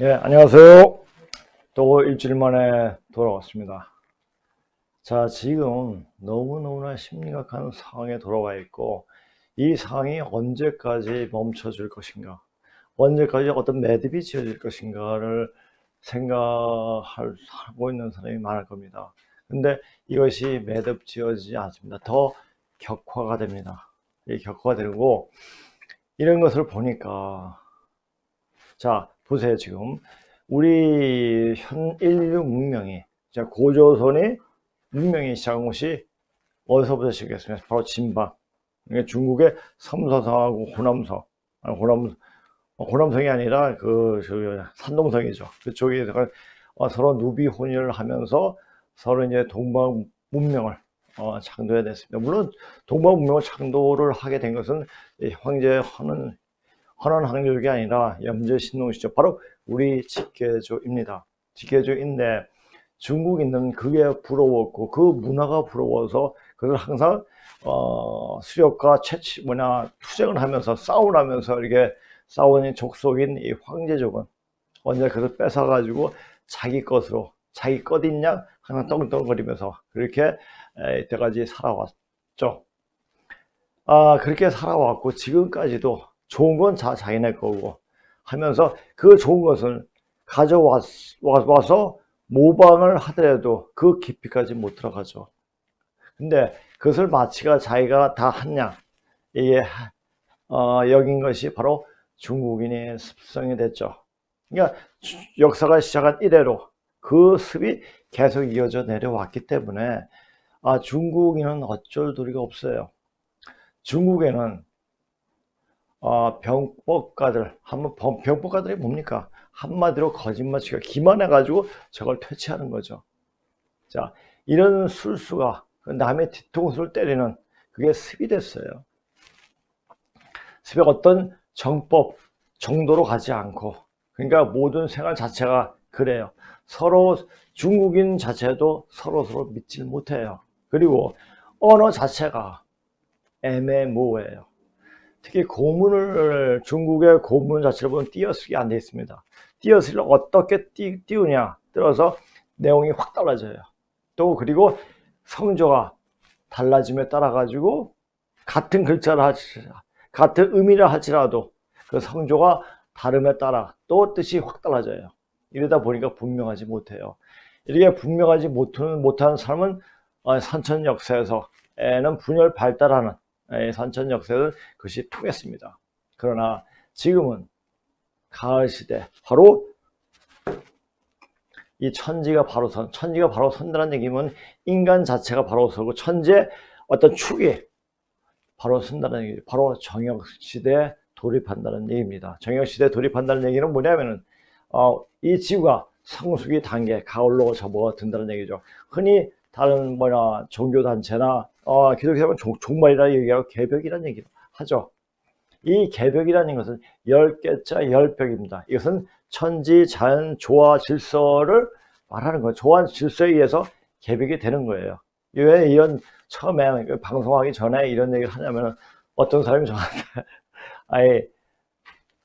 예, 안녕하세요. 또 일주일 만에 돌아왔습니다. 자, 지금 너무너무나 심각한 상황에 돌아와 있고, 이 상황이 언제까지 멈춰질 것인가, 언제까지 어떤 매듭이 지어질 것인가를 생각하고 있는 사람이 많을 겁니다. 근데 이것이 매듭 지어지지 않습니다. 더 격화가 됩니다. 이 격화가 되고, 이런 것을 보니까, 자, 보세요, 지금. 우리 현 인류 문명이, 자, 고조선의 문명이 시작한 곳이 어디서부터 시작했습니까? 바로 진방. 이게 중국의 섬서성하고 호남성, 호남성이 아니라 산동성이죠. 그쪽에서 서로 누비 혼인을 하면서 서로 이제 동방 문명을 창조해야 됐습니다. 물론 동방 문명을 창조를 하게 된 것은 황제 헌원 항족이 아니라 염제 신농시죠. 바로 우리 직계조입니다. 직계조인데 중국인은 그게 부러웠고 그 문화가 부러워서 그걸 항상 수렵과 투쟁을 하면서 싸움을 하면서 이렇게 싸우는 족속인 이 황제족은 언제 그걸 뺏어가지고 자기 것으로 자기 것 있냐 항상 떵떵거리면서 그렇게 이때까지 살아왔죠. 그렇게 살아왔고 지금까지도 좋은 건 자기네 거고 하면서 그 좋은 것을 가져와서 모방을 하더라도 그 깊이까지 못 들어가죠. 근데 그것을 마치가 자기가 다 한양 이게 여긴 것이 바로 중국인의 습성이 됐죠. 그러니까 역사가 시작한 이래로 그 습이 계속 이어져 내려왔기 때문에 중국인은 어쩔 도리가 없어요. 중국에는 병법가들, 병법가들이 뭡니까? 한마디로 거짓말치기가 기만해가지고 저걸 퇴치하는 거죠. 자, 이런 술수가 남의 뒤통수를 때리는 그게 습이 됐어요. 습의 어떤 정법 정도로 가지 않고, 그러니까 모든 생활 자체가 그래요. 서로 중국인 자체도 서로 믿질 못해요. 그리고 언어 자체가 애매모호해요. 특히 중국의 고문 자체를 보면 띄어쓰기 안 되어 있습니다. 띄어쓰기를 어떻게 띄우냐 따라서 내용이 확 달라져요. 또 그리고 성조가 달라짐에 따라 가지고 같은 글자를 같은 의미를 할지라도 그 성조가 다름에 따라 또 뜻이 확 달라져요. 이러다 보니까 분명하지 못해요. 이렇게 분명하지 못하는 사람은 선천 역사에서는 분열 발달하는 선천 역사는 그것이 통했습니다. 그러나 지금은 가을 시대 바로 이 천지가 바로 선다는 얘기면 인간 자체가 바로 서고 천재 어떤 축이 바로 선다는 얘기, 바로 정역 시대에 돌입한다는 얘기입니다. 정역 시대에 돌입한다는 얘기는 뭐냐면은 이 지구가 성수기 단계 가을로 접어든다는 얘기죠. 흔히 다른 종교 단체나 기독교는 종말이라 얘기하고 개벽이라는 얘기를 하죠. 이 개벽이라는 것은 10개자 10벽입니다. 이것은 천지, 자연, 조화, 질서를 말하는 거예요. 조화, 질서에 의해서 개벽이 되는 거예요. 왜 이런 처음에 방송하기 전에 이런 얘기를 하냐면 어떤 사람이 저한테 아예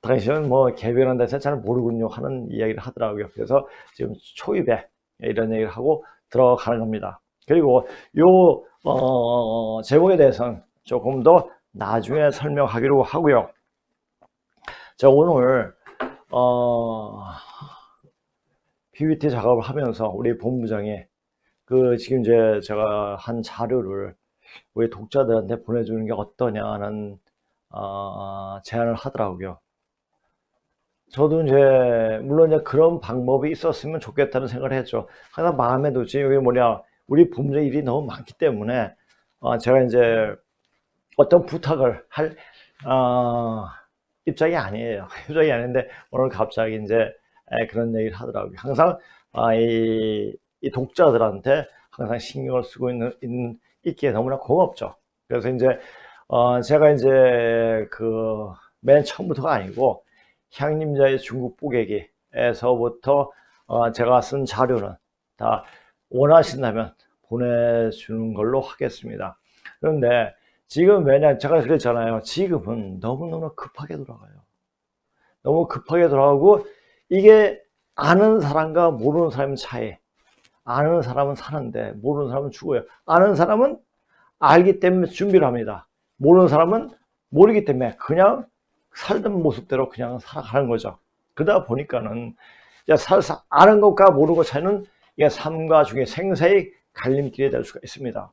당신은 뭐 개벽이라는 데서 잘 모르군요 하는 이야기를 하더라고요. 그래서 지금 초입에 이런 얘기를 하고 들어가는 겁니다. 그리고 요 제목에 대해서는 조금 더 나중에 설명하기로 하고요. 자, 오늘 PPT 작업을 하면서 우리 본부장이 지금 이제 제가 한 자료를 우리 독자들한테 보내주는 게 어떠냐는 제안을 하더라고요. 저도 이제 물론 이제 그런 방법이 있었으면 좋겠다는 생각을 했죠. 항상 마음에 두지. 이게 뭐냐, 우리 본부장 일이 너무 많기 때문에 제가 이제 어떤 부탁을 할 입장이 아니에요. 입장이 아닌데 오늘 갑자기 이제 그런 얘기를 하더라고요. 항상 이 독자들한테 항상 신경을 쓰고 있기에 너무나 고맙죠. 그래서 이제 제가 이제 맨 처음부터가 아니고 향림자의 중국 뽀개기에서부터 제가 쓴 자료는 다 원하신다면 보내주는 걸로 하겠습니다. 그런데 지금 왜냐, 제가 그랬잖아요. 지금은 너무너무 급하게 돌아가요. 너무 급하게 돌아가고 이게 아는 사람과 모르는 사람의 차이. 아는 사람은 사는데 모르는 사람은 죽어요. 아는 사람은 알기 때문에 준비를 합니다. 모르는 사람은 모르기 때문에 그냥 살던 모습대로 그냥 살아가는 거죠. 그러다 보니까는 아는 것과 모르는 것 차이는 이게 삶과 중에 생사의 갈림길이 될 수가 있습니다.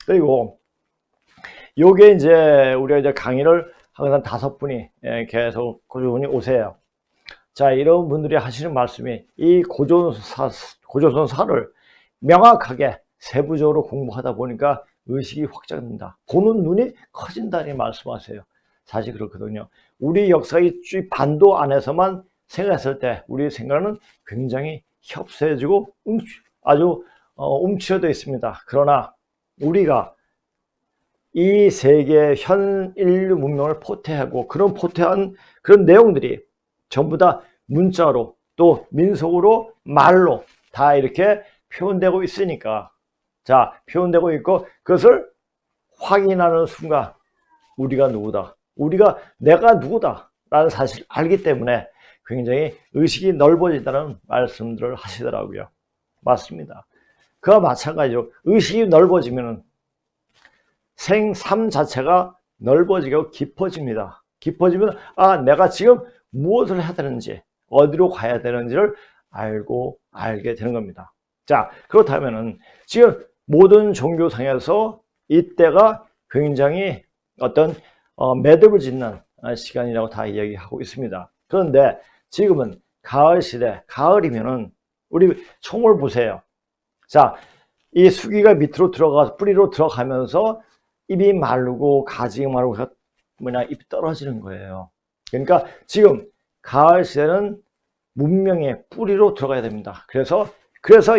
그리고 요게 이제 우리가 이제 강의를 항상 5분이 계속 꾸준히 오세요. 자, 이런 분들이 하시는 말씀이 이 고조선사를 명확하게 세부적으로 공부하다 보니까 의식이 확장된다. 보는 눈이 커진다니 말씀하세요. 사실 그렇거든요. 우리 역사의 반도 안에서만 생각했을 때 우리의 생각은 굉장히 협소해지고 아주 움츠러져 있습니다. 그러나 우리가 이 세계 현 인류 문명을 포태하고 포태한 그런 내용들이 전부 다 문자로 또 민속으로 말로 다 이렇게 표현되고 있으니까, 자, 표현되고 있고 그것을 확인하는 순간 우리가 누구다, 내가 누구다 라는 사실을 알기 때문에 굉장히 의식이 넓어진다는 말씀들을 하시더라고요. 맞습니다. 그와 마찬가지로 의식이 넓어지면 삶 자체가 넓어지고 깊어집니다. 깊어지면 내가 지금 무엇을 해야 되는지, 어디로 가야 되는지를 알게 되는 겁니다. 자, 그렇다면은 지금 모든 종교상에서 이때가 굉장히 어떤 매듭을 짓는 시간이라고 다 이야기하고 있습니다. 그런데 지금은 가을 시대, 가을이면은 우리 총을 보세요. 자, 이 수기가 밑으로 뿌리로 들어가면서 잎이 마르고 가지가 마르고 잎이 떨어지는 거예요. 그러니까 지금 가을 시대는 문명의 뿌리로 들어가야 됩니다. 그래서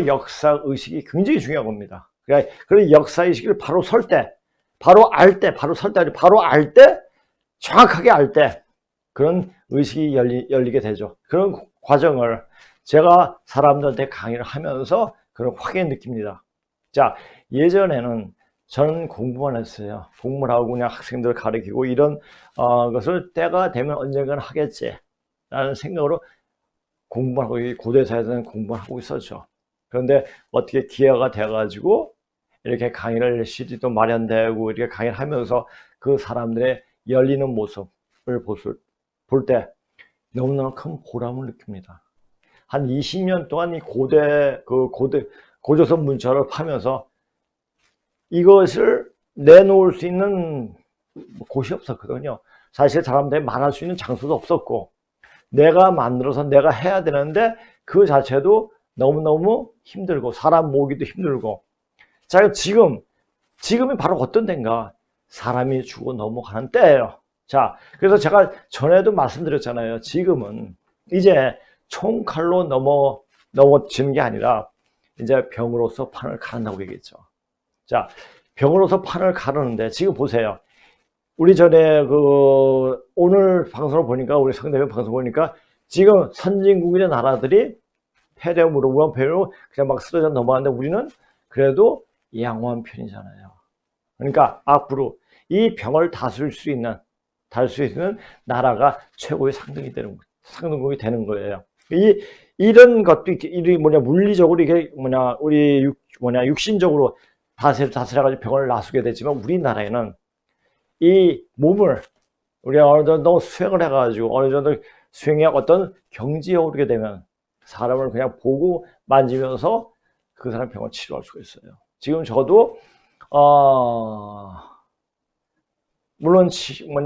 역사 의식이 굉장히 중요한 겁니다. 그래서 역사 의식을 바로 알 때, 정확하게 알 때 그런 의식이 열리게 되죠. 그런 과정을 제가 사람들한테 강의를 하면서 그런 확연히 느낍니다. 자, 예전에는 저는 공부만 했어요. 공부를 하고 그냥 학생들 가르치고 이런 것을 때가 되면 언젠가는 하겠지 라는 생각으로 공부를 하고, 고대사에서는 공부를 하고 있었죠. 그런데 어떻게 기회가 돼가지고 이렇게 강의를 CD도 마련되고 이렇게 강의를 하면서 그 사람들의 열리는 모습을 볼 때 너무너무 큰 보람을 느낍니다. 한 20년 동안 이 고조선 문자를 파면서 이것을 내놓을 수 있는 곳이 없었거든요. 사실 사람들이 말할 수 있는 장소도 없었고, 내가 만들어서 내가 해야 되는데 그 자체도 너무너무 힘들고 사람 모으기도 힘들고. 자, 지금이 바로 어떤 때인가? 사람이 죽어 넘어가는 때예요. 자, 그래서 제가 전에도 말씀드렸잖아요. 지금은 이제 총칼로 넘어지는 게 아니라 이제 병으로서 판을 가른다고 얘기했죠. 자, 병으로서 판을 가르는데 지금 보세요. 우리 전에 오늘 방송을 보니까, 우리 상대편 방송 보니까 지금 선진국의 나라들이 폐렴으로, 우한폐렴으로 그냥 막 쓰러져 넘어가는데 우리는 그래도 양호한 편이잖아요. 그러니까 앞으로 이 병을 다스릴 수 있는 나라가 최고의 상등국이 되는 거예요. 이런 것도 물리적으로 육신적으로 다스려가지고 병을 나수게 되지만 우리나라에는 이 몸을 우리가 어느 정도 수행을 해가지고 어느 정도 수행에 어떤 경지에 오르게 되면 사람을 그냥 보고 만지면서 그 사람 병을 치료할 수가 있어요. 지금 저도 물론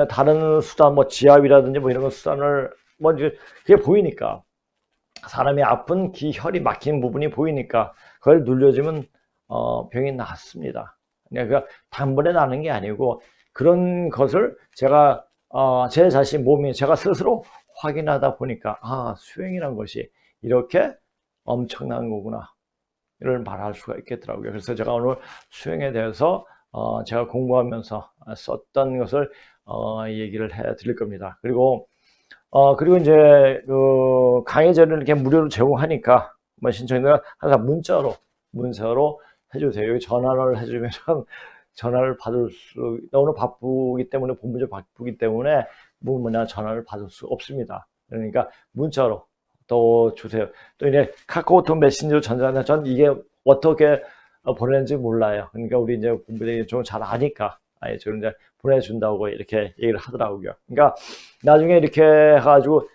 다른 수단 지압이라든지 이런 거 수단을 그게 보이니까, 사람이 아픈 혈이 막힌 부분이 보이니까 그걸 눌려주면 병이 낫습니다. 그러니까 단번에 나는 게 아니고 그런 것을 제가 제 자신 몸이 제가 스스로 확인하다 보니까 수행이란 것이 이렇게 엄청난 거구나 이를 말할 수가 있겠더라고요. 그래서 제가 오늘 수행에 대해서 제가 공부하면서 썼던 것을 얘기를 해 드릴 겁니다. 그리고 이제 강의자를 이렇게 무료로 제공하니까 신청자가 항상 문자로 해주세요. 여기 전화를 해주면 전화를 받을 너무 바쁘기 때문에, 본부적으로 바쁘기 때문에 전화를 받을 수 없습니다. 그러니까 문자로 또 주세요. 또 이제 카카오톡 메신저로 전달하는 전 이게 어떻게 보내는지 몰라요. 그러니까 우리 이제 공부들이 좀 잘 아니까 아예 저는 이제 보내준다고 이렇게 얘기를 하더라고요. 그러니까 나중에 이렇게 해가지고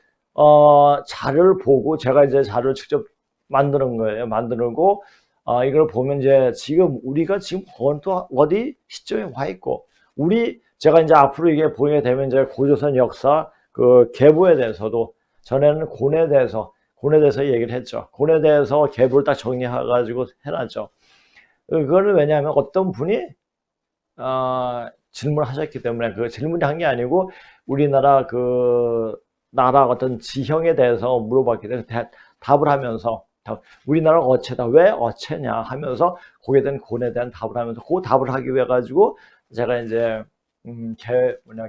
자료를 보고 제가 이제 자료를 직접 만드는 거예요. 만들고 이걸 보면 이제 지금 우리가 지금 어디 시점에 와 있고 제가 이제 앞으로 이게 보게 되면 이제 고조선 역사 그 계보에 대해서도 전에는 고뇌에 대해서 얘기를 했죠. 고뇌에 대해서 계보를 딱 정리해가지고 해놨죠. 그거는 왜냐하면 어떤 분이 질문하셨기 때문에 그 질문이 한 게 아니고 우리나라 그 나라 어떤 지형에 대해서 물어봤기 때문에 답을 하면서 우리나라가 어체다 왜 어체냐 하면서 거기에 대한 고뇌에 대한 답을 하면서 그 답을 하기 위해 가지고 제가 이제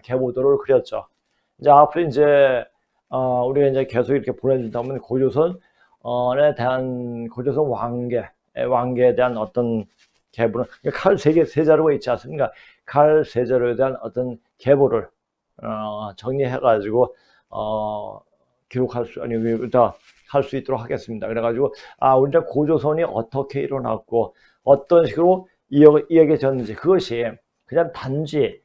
계보도를 그렸죠. 이제 앞으로 이제 우리가 이제 계속 이렇게 보내준다면 고조선에 대한 고조선 왕계에 대한 어떤 계보는 칼 세 자루가 있지 않습니까? 칼 세 자루에 대한 어떤 계보를 정리해 가지고 기록할 수 할 수 있도록 하겠습니다. 그래가지고 우리나라 고조선이 어떻게 일어났고 어떤 식으로 이야기해졌는지 그것이 그냥 단지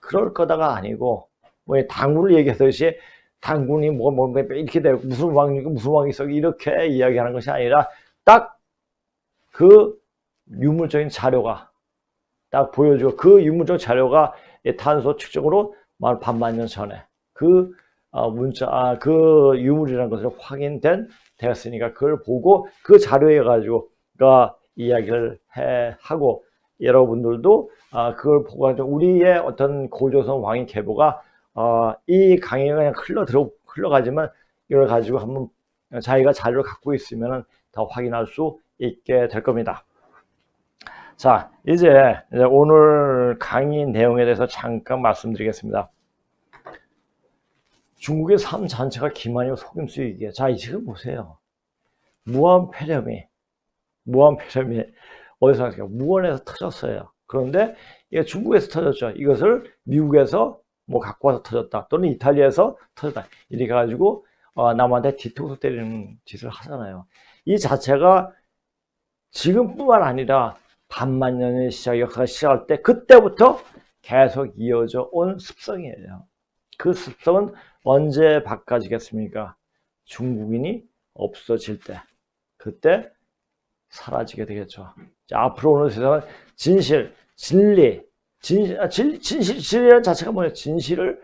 그럴 거다가 아니고 뭐 당군을 얘기하듯이 당군이 뭐 이렇게 되고 무슨 왕이 있어 이렇게 이야기하는 것이 아니라 딱 그 유물적인 자료가 딱 보여주고 그 유물적 자료가 탄소 측정으로 반만 년 전에 그 그 유물이라는 것을 되었으니까 그걸 보고 그 자료에 가지고 이야기를 하고 여러분들도 그걸 보고 우리의 어떤 고조선 왕의 계보가 이 강의가 그냥 흘러가지만 이걸 가지고 한번 자기가 자료를 갖고 있으면 더 확인할 수 있게 될 겁니다. 자, 이제 오늘 강의 내용에 대해서 잠깐 말씀드리겠습니다. 중국의 삶 전체가 기만이고 속임수이기에 자, 지금 보세요. 무한폐렴이 어디서 났을까요? 무원에서 터졌어요. 그런데 이게 중국에서 터졌죠. 이것을 미국에서 뭐 갖고 와서 터졌다. 또는 이탈리아에서 터졌다. 이렇게 가지고 남한테 뒤통수 때리는 짓을 하잖아요. 이 자체가 지금뿐만 아니라 반만 년의 역사가 시작할 때 그때부터 계속 이어져 온 습성이에요. 그 습성은 언제 바꿔지겠습니까? 중국인이 없어질 때, 그때 사라지게 되겠죠. 자, 앞으로 오는 세상은 진실이라는 자체가 뭐예요? 진실을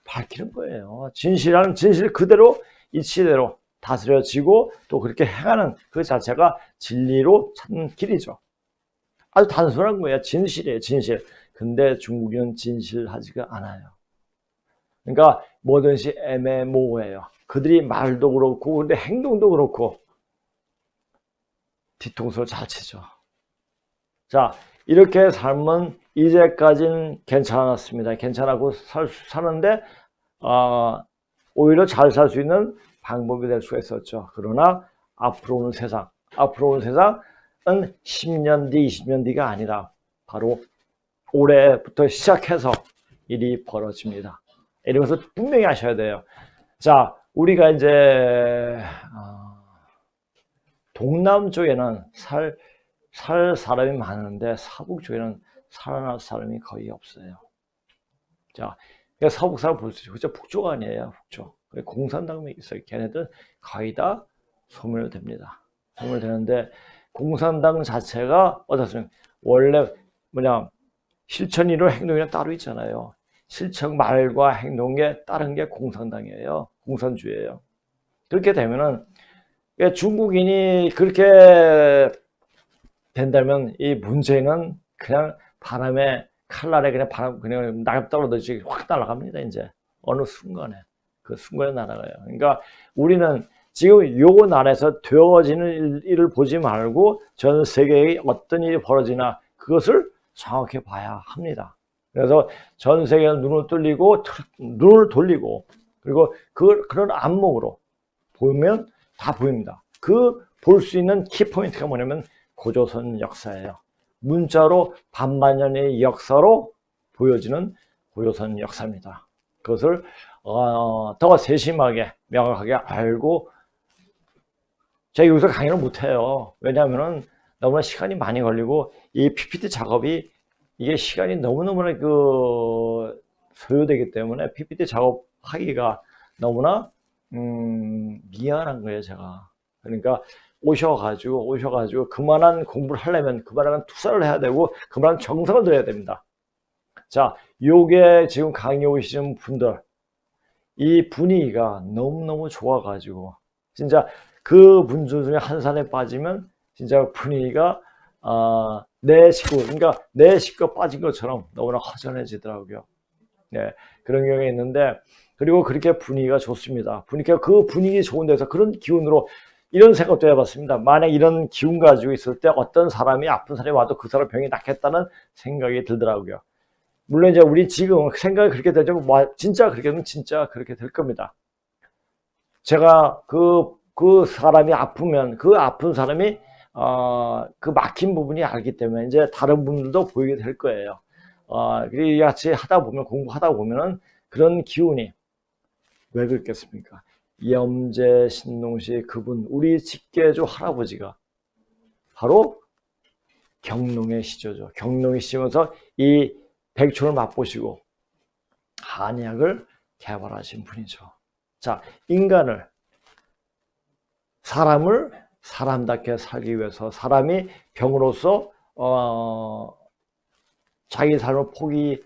밝히는 거예요. 진실이라는 진실 그대로 이치대로 다스려지고 또 그렇게 행하는 그 자체가 진리로 찾는 길이죠. 아주 단순한 거예요. 진실이에요, 진실. 근데 중국인은 진실하지가 않아요. 그러니까 뭐든지 애매모호해요. 그들이 말도 그렇고 근데 행동도 그렇고 뒤통수를 잘 치죠. 자, 이렇게 삶은 이제까지는 괜찮았습니다. 괜찮고 사는데 오히려 잘 살 수 있는 방법이 될 수가 있었죠. 그러나 앞으로 오는 세상은 10년 뒤, 20년 뒤가 아니라 바로 올해부터 시작해서 일이 벌어집니다. 이런 것을 분명히 아셔야 돼요. 자, 우리가 이제 동남 쪽에는 살 사람이 많은데 서북 쪽에는 살아날 사람이 거의 없어요. 자, 서북 사람 볼 수 있죠. 그죠? 북쪽 아니에요, 북쪽. 공산당이 있어요. 걔네들 거의 다 소멸됩니다. 소멸되는데 공산당 자체가 어떻습니까? 원래 실천이로 행동이랑 따로 있잖아요. 실천 말과 행동에 따른 게 공산당이에요. 공산주의예요. 그렇게 되면은 중국인이 그렇게 된다면 이 문제는 그냥 바람에 칼날에 그냥 낙엽 떨어지듯이 확 날아갑니다. 이제 어느 순간에 그 순간에 날아가요. 그러니까 우리는 지금 요 나라에서 되어지는 일을 보지 말고 전 세계에 어떤 일이 벌어지나 그것을 정확히 봐야 합니다. 그래서 전 세계에 눈을 돌리고 그리고 그런 안목으로 보면 다 보입니다. 볼 수 있는 키포인트가 뭐냐면 고조선 역사예요. 문자로 반만년의 역사로 보여지는 고조선 역사입니다. 그것을 더 세심하게 명확하게 알고 제가 여기서 강의를 못해요. 왜냐하면은 너무나 시간이 많이 걸리고 이 PPT 작업이 이게 시간이 너무너무나 소요되기 때문에 PPT 작업하기가 너무나 미안한 거예요, 제가. 그러니까 오셔가지고 그만한 공부를 하려면 그만한 투자를 해야 되고 그만한 정성을 들여야 됩니다. 자, 요게 지금 강의 오시는 분들 이 분위기가 너무너무 좋아가지고 진짜 그 분들 중에 한 사람이 빠지면 진짜 분위기가 내 식구, 그러니까 내 식구가 빠진 것처럼 너무나 허전해지더라고요. 네, 그런 경우가 있는데, 그리고 그렇게 분위기가 좋습니다. 그 분위기 좋은 데서 그런 기운으로 이런 생각도 해봤습니다. 만약 이런 기운 가지고 있을 때 어떤 사람이 아픈 사람이 와도 그 사람 병이 낫겠다는 생각이 들더라고요. 물론 이제 우리 지금 생각이 그렇게 되죠. 진짜 그렇게 되면 진짜 그렇게 될 겁니다. 제가 그 사람이 아프면 그 아픈 사람이 그 막힌 부분이 알기 때문에 이제 다른 분들도 보이게 될 거예요. 그리고 같이 하다 보면 공부하다 보면은 그런 기운이 왜 그렇겠습니까? 염제 신농시 그분 우리 직계조 할아버지가 바로 경농의 시조죠. 경농의 시조면서 이 백초를 맛보시고 한약을 개발하신 분이죠. 자, 사람을 사람답게 살기 위해서 사람이 병으로서 자기 삶을 폭이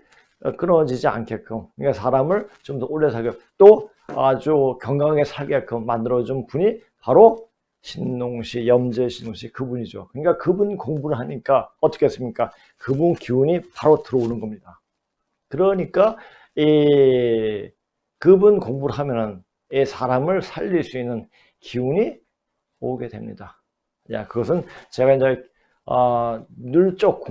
끊어지지 않게끔, 그러니까 사람을 좀 더 오래 살게 또 아주 건강하게 살게끔 만들어준 분이 바로 신농시, 염제 신농시 그분이죠. 그러니까 그분 공부를 하니까 어떻게 했습니까? 그분 기운이 바로 들어오는 겁니다. 그러니까 그분 공부를 하면은 이 사람을 살릴 수 있는 기운이 오게 됩니다. 야, 그것은 제가 이제 늘적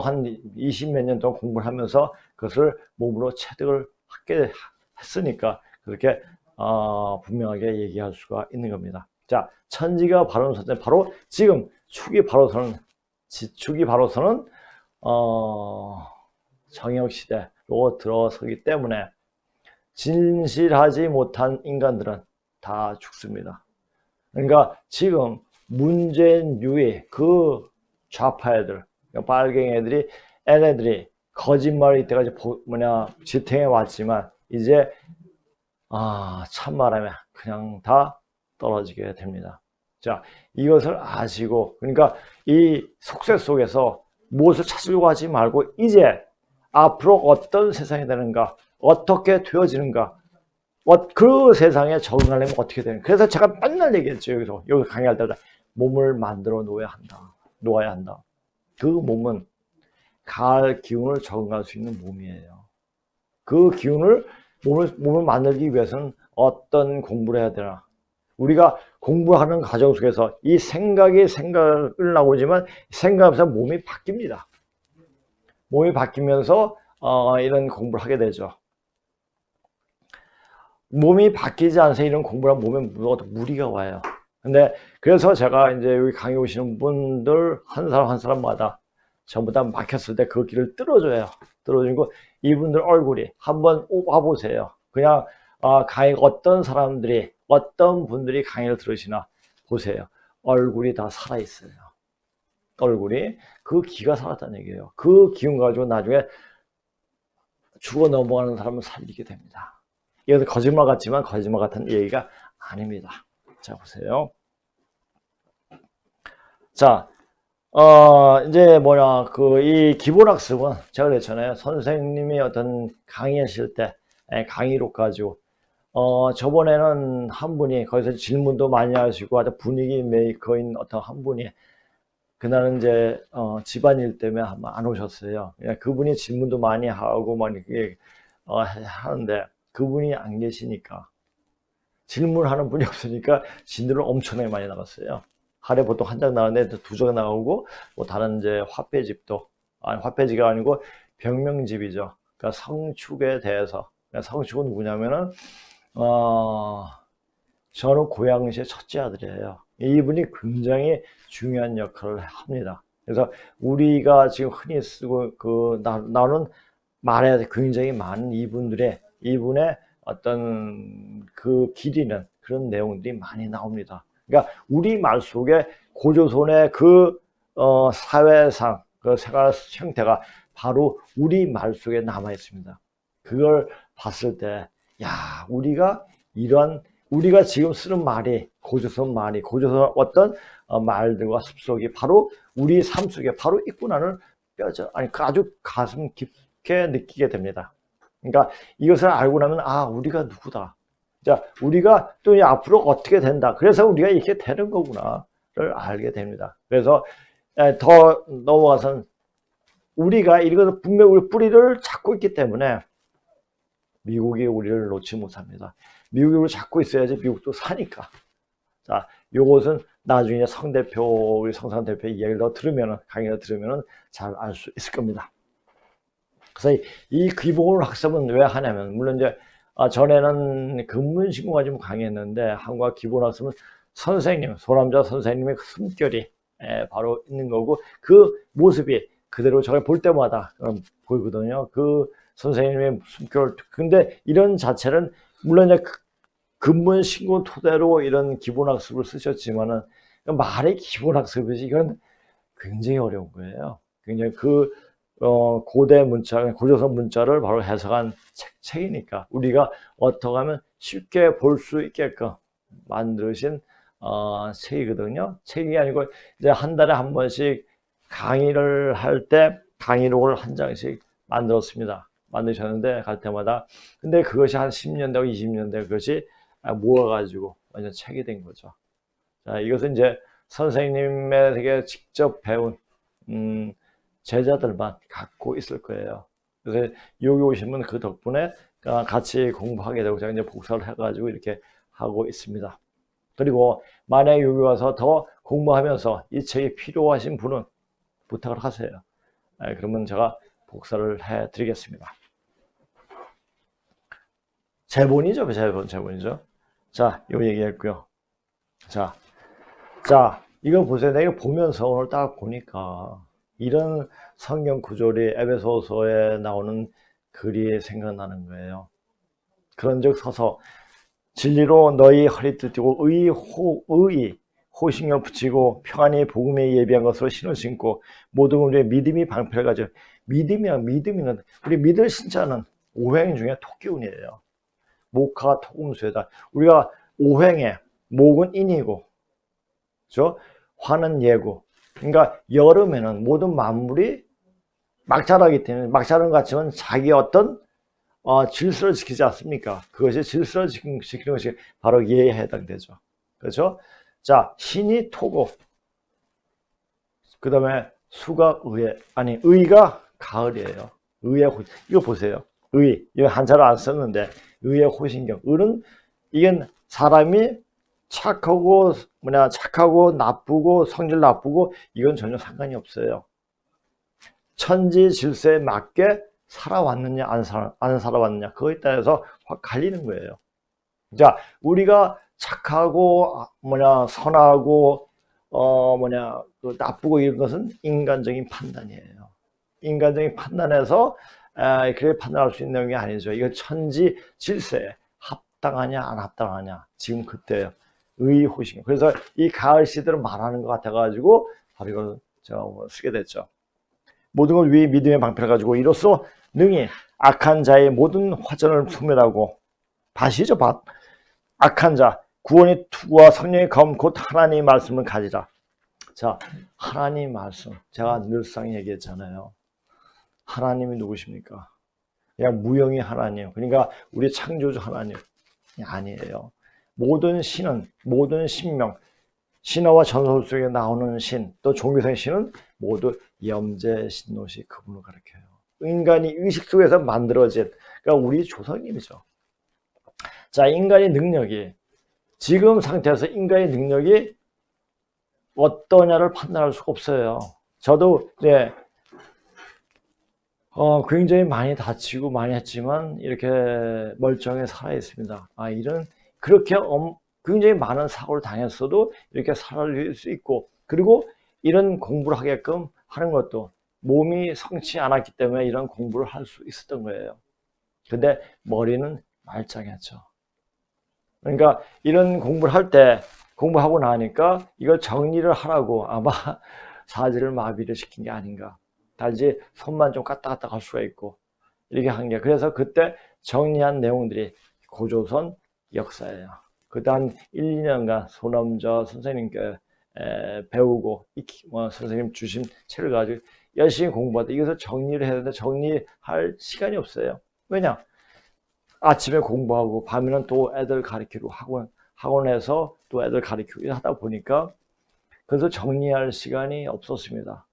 한 20몇 년 동안 공부를 하면서 그것을 몸으로 체득을 하게 했으니까 그렇게 분명하게 얘기할 수가 있는 겁니다. 자, 천지가 바로 서는 바로 지금 축이 바로 서는 정역시대로 들어서기 때문에 진실하지 못한 인간들은 다 죽습니다. 그러니까 지금 문재인 유의 그 좌파 애들, 빨갱이 애들이, 얘네들이 거짓말을 이때까지 지탱해 왔지만 이제 참말하면 그냥 다 떨어지게 됩니다. 자, 이것을 아시고, 그러니까 이 속세 속에서 무엇을 찾으려고 하지 말고 이제 앞으로 어떤 세상이 되는가, 어떻게 되어지는가, 그 세상에 적응하려면 어떻게 되는가. 그래서 제가 맨날 얘기했죠. 여기 강의할 때마다 몸을 만들어 놓아야 한다. 그 몸은 가을 기운을 적응할 수 있는 몸이에요. 그 기운을 몸을 만들기 위해서는 어떤 공부를 해야 되나. 우리가 공부하는 과정 속에서 이 생각을 나오지만 생각하면서 몸이 바뀝니다. 몸이 바뀌면서 이런 공부를 하게 되죠. 몸이 바뀌지 않아서 이런 공부를 하면 몸에 무리가 와요. 근데 그래서 제가 이제 여기 강의 오시는 분들 한 사람 한 사람마다 전부 다 막혔을 때 그 길을 뚫어줘요. 뚫어주고 이분들 얼굴이 한번 와보세요. 그냥 강의 어떤 분들이 강의를 들으시나 보세요. 얼굴이 다 살아있어요. 얼굴이 그 기가 살았다는 얘기예요. 그 기운 가지고 나중에 죽어 넘어가는 사람을 살리게 됩니다. 이것은 거짓말 같지만 거짓말 같은 얘기가 아닙니다. 자, 보세요. 자, 이제 이 기본학습은 제가 그랬잖아요. 선생님이 어떤 강의하실 때, 강의록 가지고, 저번에는 한 분이 거기서 질문도 많이 하시고, 아주 분위기 메이커인 어떤 한 분이, 그날은 이제, 집안일 때문에 안 오셨어요. 그분이 질문도 많이 하고, 하는데, 그분이 안 계시니까, 질문하는 분이 없으니까 진도를 엄청나게 많이 나갔어요. 하루에 보통 한 장 나가는데 2장 나오고, 뭐 다른 이제 화폐지가 아니고 병명집이죠. 그러니까 성축에 대해서. 성축은 누구냐면은, 저는 고양시의 첫째 아들이에요. 이분이 굉장히 중요한 역할을 합니다. 그래서 우리가 지금 흔히 쓰고 나오는 말에 굉장히 많은 이분의 어떤 그 길이는 그런 내용들이 많이 나옵니다. 그러니까 우리말 속에 고조선의 사회상, 그 생활 형태가 바로 우리말 속에 남아 있습니다. 그걸 봤을 때, 야, 우리가 지금 쓰는 말이, 고조선 어떤 말들과 습속이 바로 우리 삶 속에 바로 있구나를 아주 가슴 깊게 느끼게 됩니다. 그러니까 이것을 알고 나면, 우리가 누구다. 자, 우리가 또 앞으로 어떻게 된다. 그래서 우리가 이렇게 되는 거구나를 알게 됩니다. 그래서 더 넘어가서는 우리가 이것을 분명히 우리 뿌리를 찾고 있기 때문에 미국이 우리를 놓지 못합니다. 미국이 우리를 찾고 있어야지 미국도 사니까. 자, 요것은 나중에 우리 성상 대표 이야기를 더 강의를 들으면 잘 알 수 있을 겁니다. 그래서 이 기본 학습은 왜 하냐면, 물론 이제 전에는 근문신고 가지고 강의했는데, 한국어 기본 학습은 소남자 선생님의 그 숨결이 바로 있는 거고, 그 모습이 그대로 저를 볼 때마다 보이거든요. 그 선생님의 숨결. 근데 이런 자체는 물론 이제 근문신고 토대로 이런 기본 학습을 쓰셨지만은 말의 기본 학습이지 이건 굉장히 어려운 거예요. 굉장히 고대 문자, 고조선 문자를 바로 해석한 책이니까 우리가 어떻게 하면 쉽게 볼 수 있게끔 만드신 책이거든요. 책이 아니고 이제 한 달에 한 번씩 강의를 할 때 강의록을 한 장씩 만드셨는데 갈 때마다. 근데 그것이 한 10년 되고 20년 되고 그것이 모아가지고 완전 책이 된 거죠. 자, 이것은 이제 선생님에게 직접 배운 제자들만 갖고 있을 거예요. 그래서 여기 오시면 그 덕분에 같이 공부하게 되고 제가 이제 복사를 해가지고 이렇게 하고 있습니다. 그리고 만약에 여기 와서 더 공부하면서 이 책이 필요하신 분은 부탁을 하세요. 그러면 제가 복사를 해 드리겠습니다. 제본이죠. 자, 이 얘기했고요. 자, 이거 보세요. 내가 보면서 오늘 딱 보니까 이런 성경 구절이 에베소서에 나오는 글이 생각나는 거예요. 그런즉 서서 진리로 너희 허리띠 띠고 호신을 붙이고 평안히 복음에 예비한 것으로 신을 신고 모든 우리의 믿음이 방패를 가지고. 믿음이는 우리 믿을 신자는 오행 중에 토기운이에요. 목화 토금수에다 우리가 오행에 목은 인이고, 그렇죠? 화는 예고. 그러니까 여름에는 모든 만물이 막자라기 때문에 막자라는 것 같지만 자기 어떤 질서를 지키지 않습니까? 그것이 질서를 지키는 것이 바로 예에 해당되죠. 그렇죠? 자, 신이 토고, 그 다음에 수가 의가 가을이에요. 이거 보세요. 이거 한자로 안 썼는데, 의의 호신경. 이건 사람이 착하고 나쁘고 성질 나쁘고 이건 전혀 상관이 없어요. 천지 질서에 맞게 살아왔느냐 안 살아왔느냐 그거에 따라서 확 갈리는 거예요. 자, 우리가 착하고 선하고 나쁘고 이런 것은 인간적인 판단이에요. 인간적인 판단에서 그렇게 판단할 수 있는 게 아니죠. 이거 천지 질서에 합당하냐 안 합당하냐 지금 그때예요. 의호신. 그래서 이 가을 시대를 말하는 것 같아가지고 바로 이걸 제가 쓰게 됐죠. 모든 걸 위에 믿음의 방패를 가지고 이로써 능히 악한 자의 모든 화전을 소멸하고 밭이죠, 밭. 악한 자 구원의 투구와 성령의 검 곧 하나님의 말씀을 가지라. 자, 하나님 말씀 제가 늘상 얘기했잖아요. 하나님이 누구십니까? 그냥 무형의 하나님, 그러니까 우리 창조주 하나님 아니에요. 모든 신명, 신화와 전설 속에 나오는 신, 또 종교상의 신은 모두 염제신노시 그분을 가리켜요. 인간이 의식 속에서 만들어진, 그러니까 우리 조상님이죠. 자, 인간의 능력이 지금 상태에서 인간의 능력이 어떠냐를 판단할 수가 없어요. 저도 이제 굉장히 많이 다치고 많이 했지만 이렇게 멀쩡하게 살아 있습니다. 그렇게 굉장히 많은 사고를 당했어도 이렇게 살아갈 수 있고, 그리고 이런 공부를 하게끔 하는 것도 몸이 성치 않았기 때문에 이런 공부를 할 수 있었던 거예요. 근데 머리는 말짱했죠. 그러니까 이런 공부를 할 때 공부하고 나니까 이걸 정리를 하라고 아마 사지를 마비를 시킨 게 아닌가. 단지 손만 좀 갔다 갔다 갈 수가 있고 이렇게 한 게. 그래서 그때 정리한 내용들이 고조선 역사예요. 그때 한 1, 2년간 손엄저 선생님께 배우고 선생님 주신 책을 가지고 열심히 공부하다 이것을 정리를 해야 되는데 정리할 시간이 없어요. 왜냐? 아침에 공부하고 밤에는 또 애들 가르치고 학원에서 또 애들 가르치고 하다 보니까 그래서 정리할 시간이 없었습니다.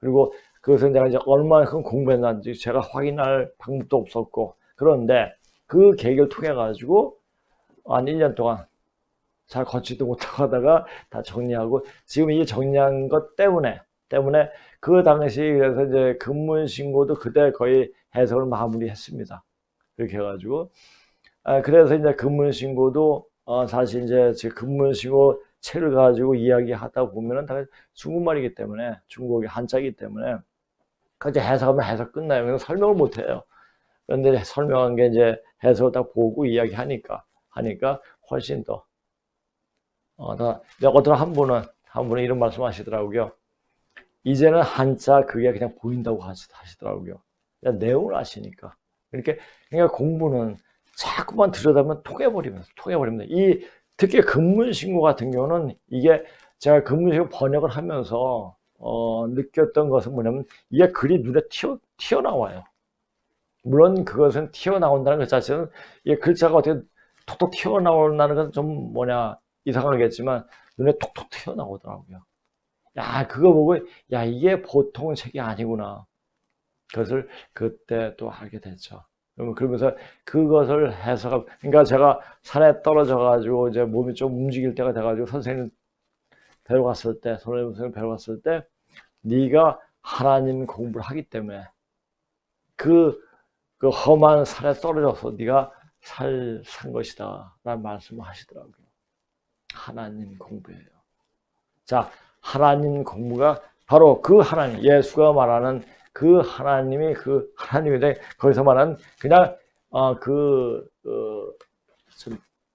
그리고 그것을 내가 이제 얼마만큼 공부했는지 제가 확인할 방법도 없었고, 그런데 그 계기를 통해 가지고 한 1년 동안 잘 걷지도 못하고 하다가 다 정리하고, 지금 이 정리한 것 때문에 그 당시 그래서 이제 근문신고도 그때 거의 해석을 마무리했습니다. 그렇게 해가지고 그래서 이제 근문신고도 사실 이제 근문신고 책을 가지고 이야기하다 보면은 다 중국말이기 때문에, 중국이 한자이기 때문에 그저 해석하면 해석 끝나요. 그래서 설명을 못 해요. 그런데 설명한 게 이제 해석을 딱 보고 이야기하니까 훨씬 더 어떤 한 분은 이런 말씀 하시더라고요. 이제는 한자 그게 그냥 보인다고 하시더라고요. 내용을 아시니까. 그러니까 공부는 자꾸만 들여다보면 통해버립니다. 특히 근문신고 같은 경우는 이게 제가 근문신고 번역을 하면서 느꼈던 것은 뭐냐면 이게 글이 눈에 튀어나와요. 물론 그것은 튀어나온다는 것 자체는 이게 글자가 어떻게 톡톡 튀어나온다는 것은 좀 이상하겠지만 눈에 톡톡 튀어나오더라고요. 야, 그거 보고 야, 이게 보통 책이 아니구나. 그것을 그때 또 알게 됐죠. 그러면서 그것을 해석하고, 그러니까 제가 산에 떨어져 가지고 이제 몸이 좀 움직일 때가 돼 가지고 선생님 배워갔을 때, 네가 하나님 공부를 하기 때문에 그 험한 산에 떨어져서 네가 산 것이다 라는 말씀을 하시더라고요. 하나님 공부예요. 자, 하나님 공부가 바로 그 하나님, 예수가 말하는 그 하나님이 하나님인데, 거기서 말하는 그냥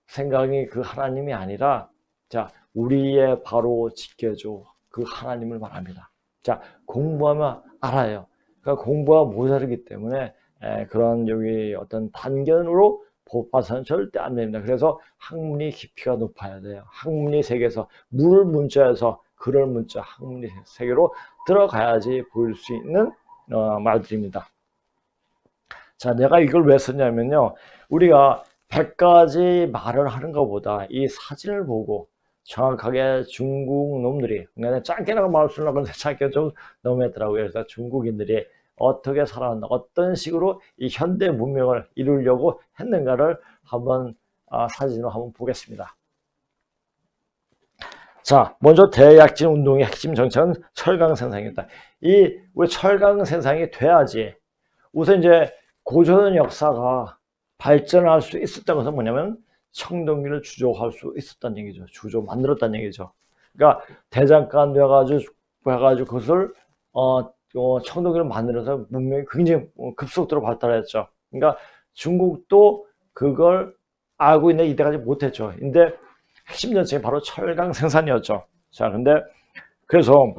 생각이 그 하나님이 아니라, 자, 우리의 바로 지켜줘 그 하나님을 말합니다. 자, 공부하면 알아요. 그러니까 공부가 모자르기 때문에 그런 여기 어떤 단견으로 봐서는 절대 안 됩니다. 그래서 학문이 깊이가 높아야 돼요. 학문이 세계에서 물 문자에서 글을 문자, 학문이 세계로 들어가야지 보일 수 있는 말들입니다. 자, 내가 이걸 왜 썼냐면요. 우리가 100가지 말을 하는 것보다 이 사진을 보고 정확하게 중국 놈들이, 그냥 짧게나가 말을 쓰려고 하는데 짧게 좀 너무했더라고요. 그래서 중국인들이 어떻게 살아왔나, 어떤 식으로 이 현대 문명을 이루려고 했는가를 한번 사진으로 한번 보겠습니다. 자, 먼저 대약진 운동의 핵심 정책은 철강 생산이었다. 우리 철강 생산이 돼야지 우선 이제 고조선 역사가 발전할 수 있었다는 것은 뭐냐면 청동기를 주조할 수 있었다는 얘기죠. 만들었다는 얘기죠. 그러니까 대장간 돼가지고 그것을 청동기를 만들어서 문명이 굉장히 급속도로 발달했죠. 그러니까 중국도 그걸 알고 있는데 이때까지 못했죠. 근데 핵심 정책이 바로 철강 생산이었죠. 자, 그래서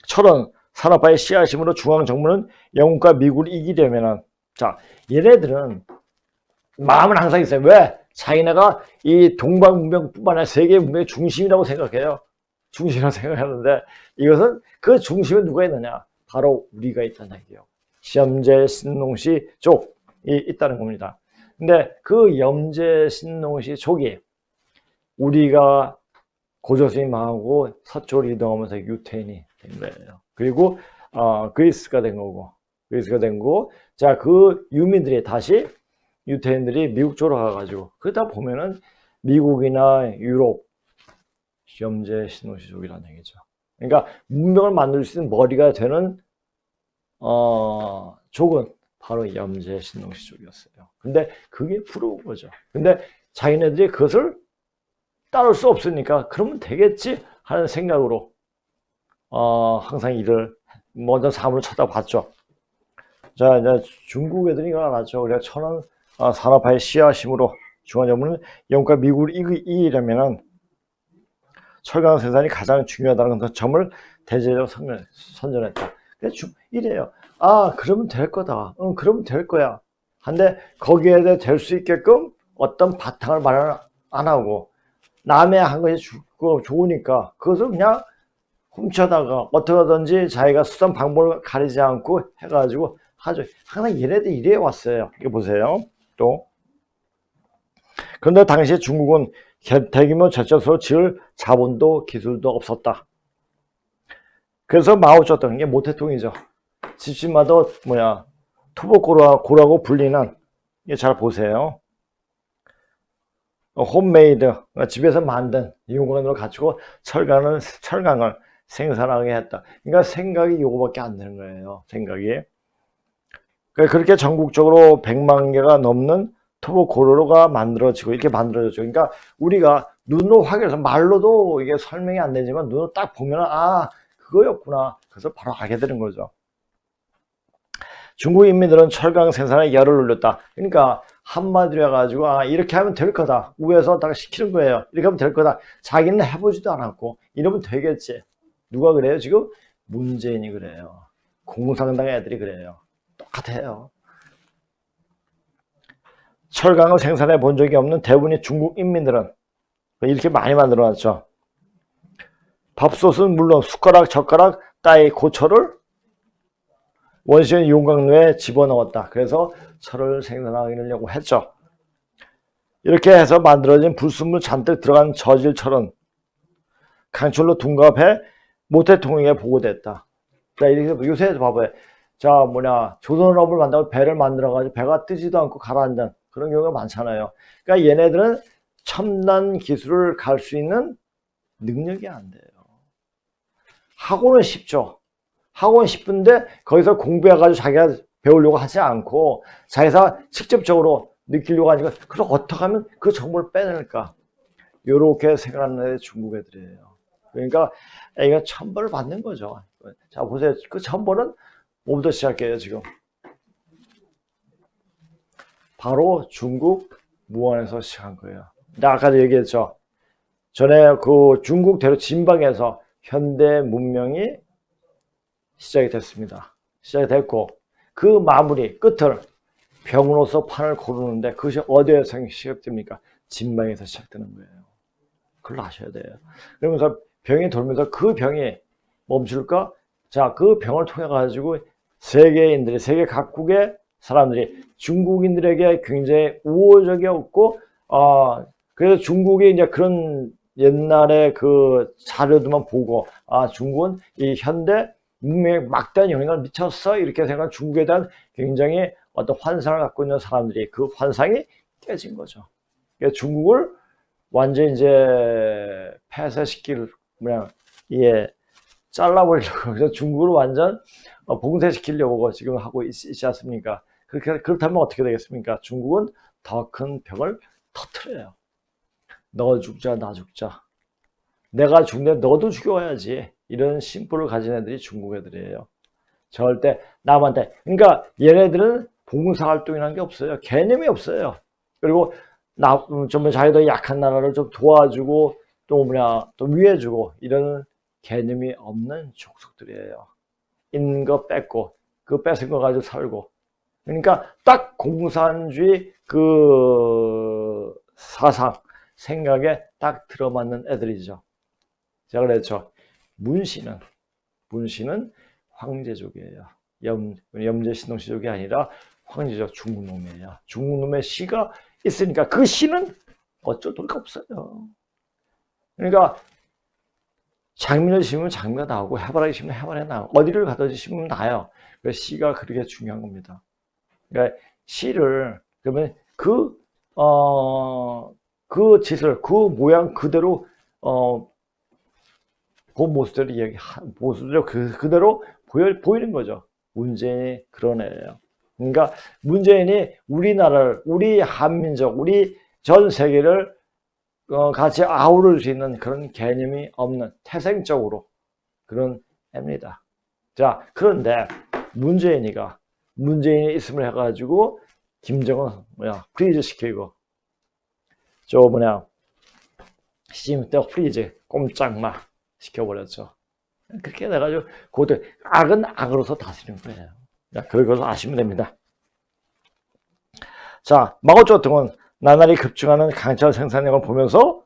철은 산업화의 씨앗이므로 중앙 정부는 영국과 미국을 이기려면은, 자, 얘네들은 마음은 항상 있어요. 왜? 차이나가 이 동방 문명뿐만 아니라 세계 문명의 중심이라고 생각해요. 중심이라고 생각하는데, 이것은 그 중심에 누가 있느냐? 바로 우리가 있다는 얘기예요. 염제 신농시 족이 있다는 겁니다. 근데 그 염제 신농시 족이 우리가 고조선이 망하고 서쪽으로 이동하면서 유태인이 된 거예요. 그리고 그리스가 된 거고, 자, 그 유민들이 다시 유태인들이 미국 쪽으로 가가지고, 그러다 보면은 미국이나 유럽 염제 신농시족이라는 얘기죠. 그러니까 문명을 만들 수 있는 머리가 되는 족은 바로 염제 신농시족이었어요. 근데 그게 부러운 거죠. 근데 자기네들이 그것을 따를 수 없으니까 그러면 되겠지 하는 생각으로 항상 먼저 사물을 쳐다봤죠. 자, 이제 중국 애들이 이걸 알았죠. 그래서 천원 산업화의 씨앗이므로 중앙정부는 영국과 미국을 이기려면은 철강 생산이 가장 중요하다는 점을 대제적으로 선전했다. 이래요. 아, 그러면 될 거다. 응, 그러면 될 거야. 한데 거기에 대해 될 수 있게끔 어떤 바탕을 마련 안 하고 남의 한 것이 좋으니까 그것을 그냥 훔쳐다가 어떻게 하든지 자기가 수단 방법을 가리지 않고 해가지고 하죠. 항상 얘네들 이래 왔어요. 이거 보세요. 또 그런데 당시 중국은 대규모 저체소를 지을 자본도 기술도 없었다. 그래서 마오쩌둥, 이게 모태통이죠. 집집마다 토목고라고 불리는, 이게 잘 보세요. 홈메이드, 집에서 만든 이용관으로 갖추고 철강을 생산하게 했다. 그러니까 생각이 요거밖에 안 되는 거예요. 생각이. 그렇게 전국적으로 100만 개가 넘는 토목고루가 만들어지고 이렇게 만들어졌죠. 그러니까 우리가 눈으로 확인해서 말로도 이게 설명이 안 되지만 눈으로 딱 보면 아, 그거였구나. 그래서 바로 알게 되는 거죠. 중국 인민들은 철강 생산에 열을 올렸다. 그러니까 한마디로 해가지고 아, 이렇게 하면 될 거다. 위에서 다 시키는 거예요. 이렇게 하면 될 거다. 자기는 해보지도 않았고 이러면 되겠지. 누가 그래요? 지금 문재인이 그래요. 공산당 애들이 그래요. 똑같아요. 철강을 생산해 본 적이 없는 대부분의 중국 인민들은 이렇게 많이 만들어 놨죠. 밥솥은 물론 숟가락, 젓가락, 따위 고철을 원시의 용광로에 집어넣었다. 그래서 철을 생산하려고 했죠. 이렇게 해서 만들어진 불순물 잔뜩 들어간 저질철은 강철로 둔갑해 모태통일에 보고됐다. 자, 이렇게 요새 봐봐요. 자, 조선업을 만들고 배를 만들어가지고 배가 뜨지도 않고 가라앉는 그런 경우가 많잖아요. 그러니까 얘네들은 첨단 기술을 갈 수 있는 능력이 안 돼요. 학원은 쉽죠. 학원 쉽은데 거기서 공부해가지고 자기가 배우려고 하지 않고 자기가 직접적으로 느끼려고 하니까 그래서 어떻게 하면 그 정보를 빼낼까? 이렇게 생각하는 애들이 중국 애들이에요. 그러니까 이거 천벌을 받는 거죠. 자, 보세요. 그 천벌은 뭐부터 시작해요, 지금? 바로 중국 무안에서 시작한 거예요. 아까도 얘기했죠. 전에 그 중국 대륙 진방에서 현대 문명이 시작이 됐습니다. 시작이 됐고 그 마무리 끝을 병으로서 판을 고르는데 그것이 어디에서 시작됩니까? 진방에서 시작되는 거예요. 그걸 아셔야 돼요. 그러면서 병이 돌면서 그 병이 멈출까? 자, 그 병을 통해 가지고 세계인들이 세계 각국의 사람들이 중국인들에게 굉장히 우호적이었고 그래서 중국이 이제 그런 옛날에 그 자료들만 보고 아, 중국은 이 현대 문명에 막대한 영향을 미쳤어 이렇게 생각한 중국에 대한 굉장히 어떤 환상을 갖고 있는 사람들이 그 환상이 깨진 거죠. 그러니까 중국을 완전 이제 폐쇄시킬 잘라버리려고 그래서 중국을 완전 봉쇄시키려고 지금 하고 있지 않습니까? 그렇다면 어떻게 되겠습니까? 중국은 더 큰 벽을 터뜨려요. 너 죽자 나 죽자. 내가 죽는데 너도 죽여야지. 이런 심보를 가진 애들이 중국 애들이에요. 절대 남한테. 그러니까 얘네들은 봉사활동이라는 게 없어요. 개념이 없어요. 그리고 좀 자기도 약한 나라를 좀 도와주고 또 위해주고 이런 개념이 없는 족속들이에요. 있는 거 뺏고 그 뺏은 거 가지고 살고. 그러니까 딱 공산주의 그 사상 생각에 딱 들어맞는 애들이죠. 제가 그랬죠. 문씨는 황제족이에요. 염제신동씨족이 아니라 황제족 중국놈이에요. 중국놈의 씨가 있으니까 그 씨는 어쩔 도리가 없어요. 그러니까 장미를 심으면 장미가 나오고 해바라기 심으면 해바라기 나오고 어디를 가든지 심으면 나요. 그래서 씨가 그렇게 중요한 겁니다. 그러니까 씨를 그러면 그 짓을 그 모양 그대로 그 모습대로 그대로 보이는 거죠. 문재인이 그런 애예요. 그러니까 문재인이 우리나라를, 우리 한민족, 우리 전 세계를 같이 아우를 수 있는 그런 개념이 없는 태생적으로 그런 애입니다. 자, 그런데 문재인이 있음을 해가지고 김정은 프리즈 시키고 시침대 프리즈 꼼짝마 시켜버렸죠. 그렇게 돼가지고 그것도 악은 악으로서 다스리는 거예요. 그걸 아시면 됩니다. 자, 마오쩌둥은 나날이 급증하는 강철 생산량을 보면서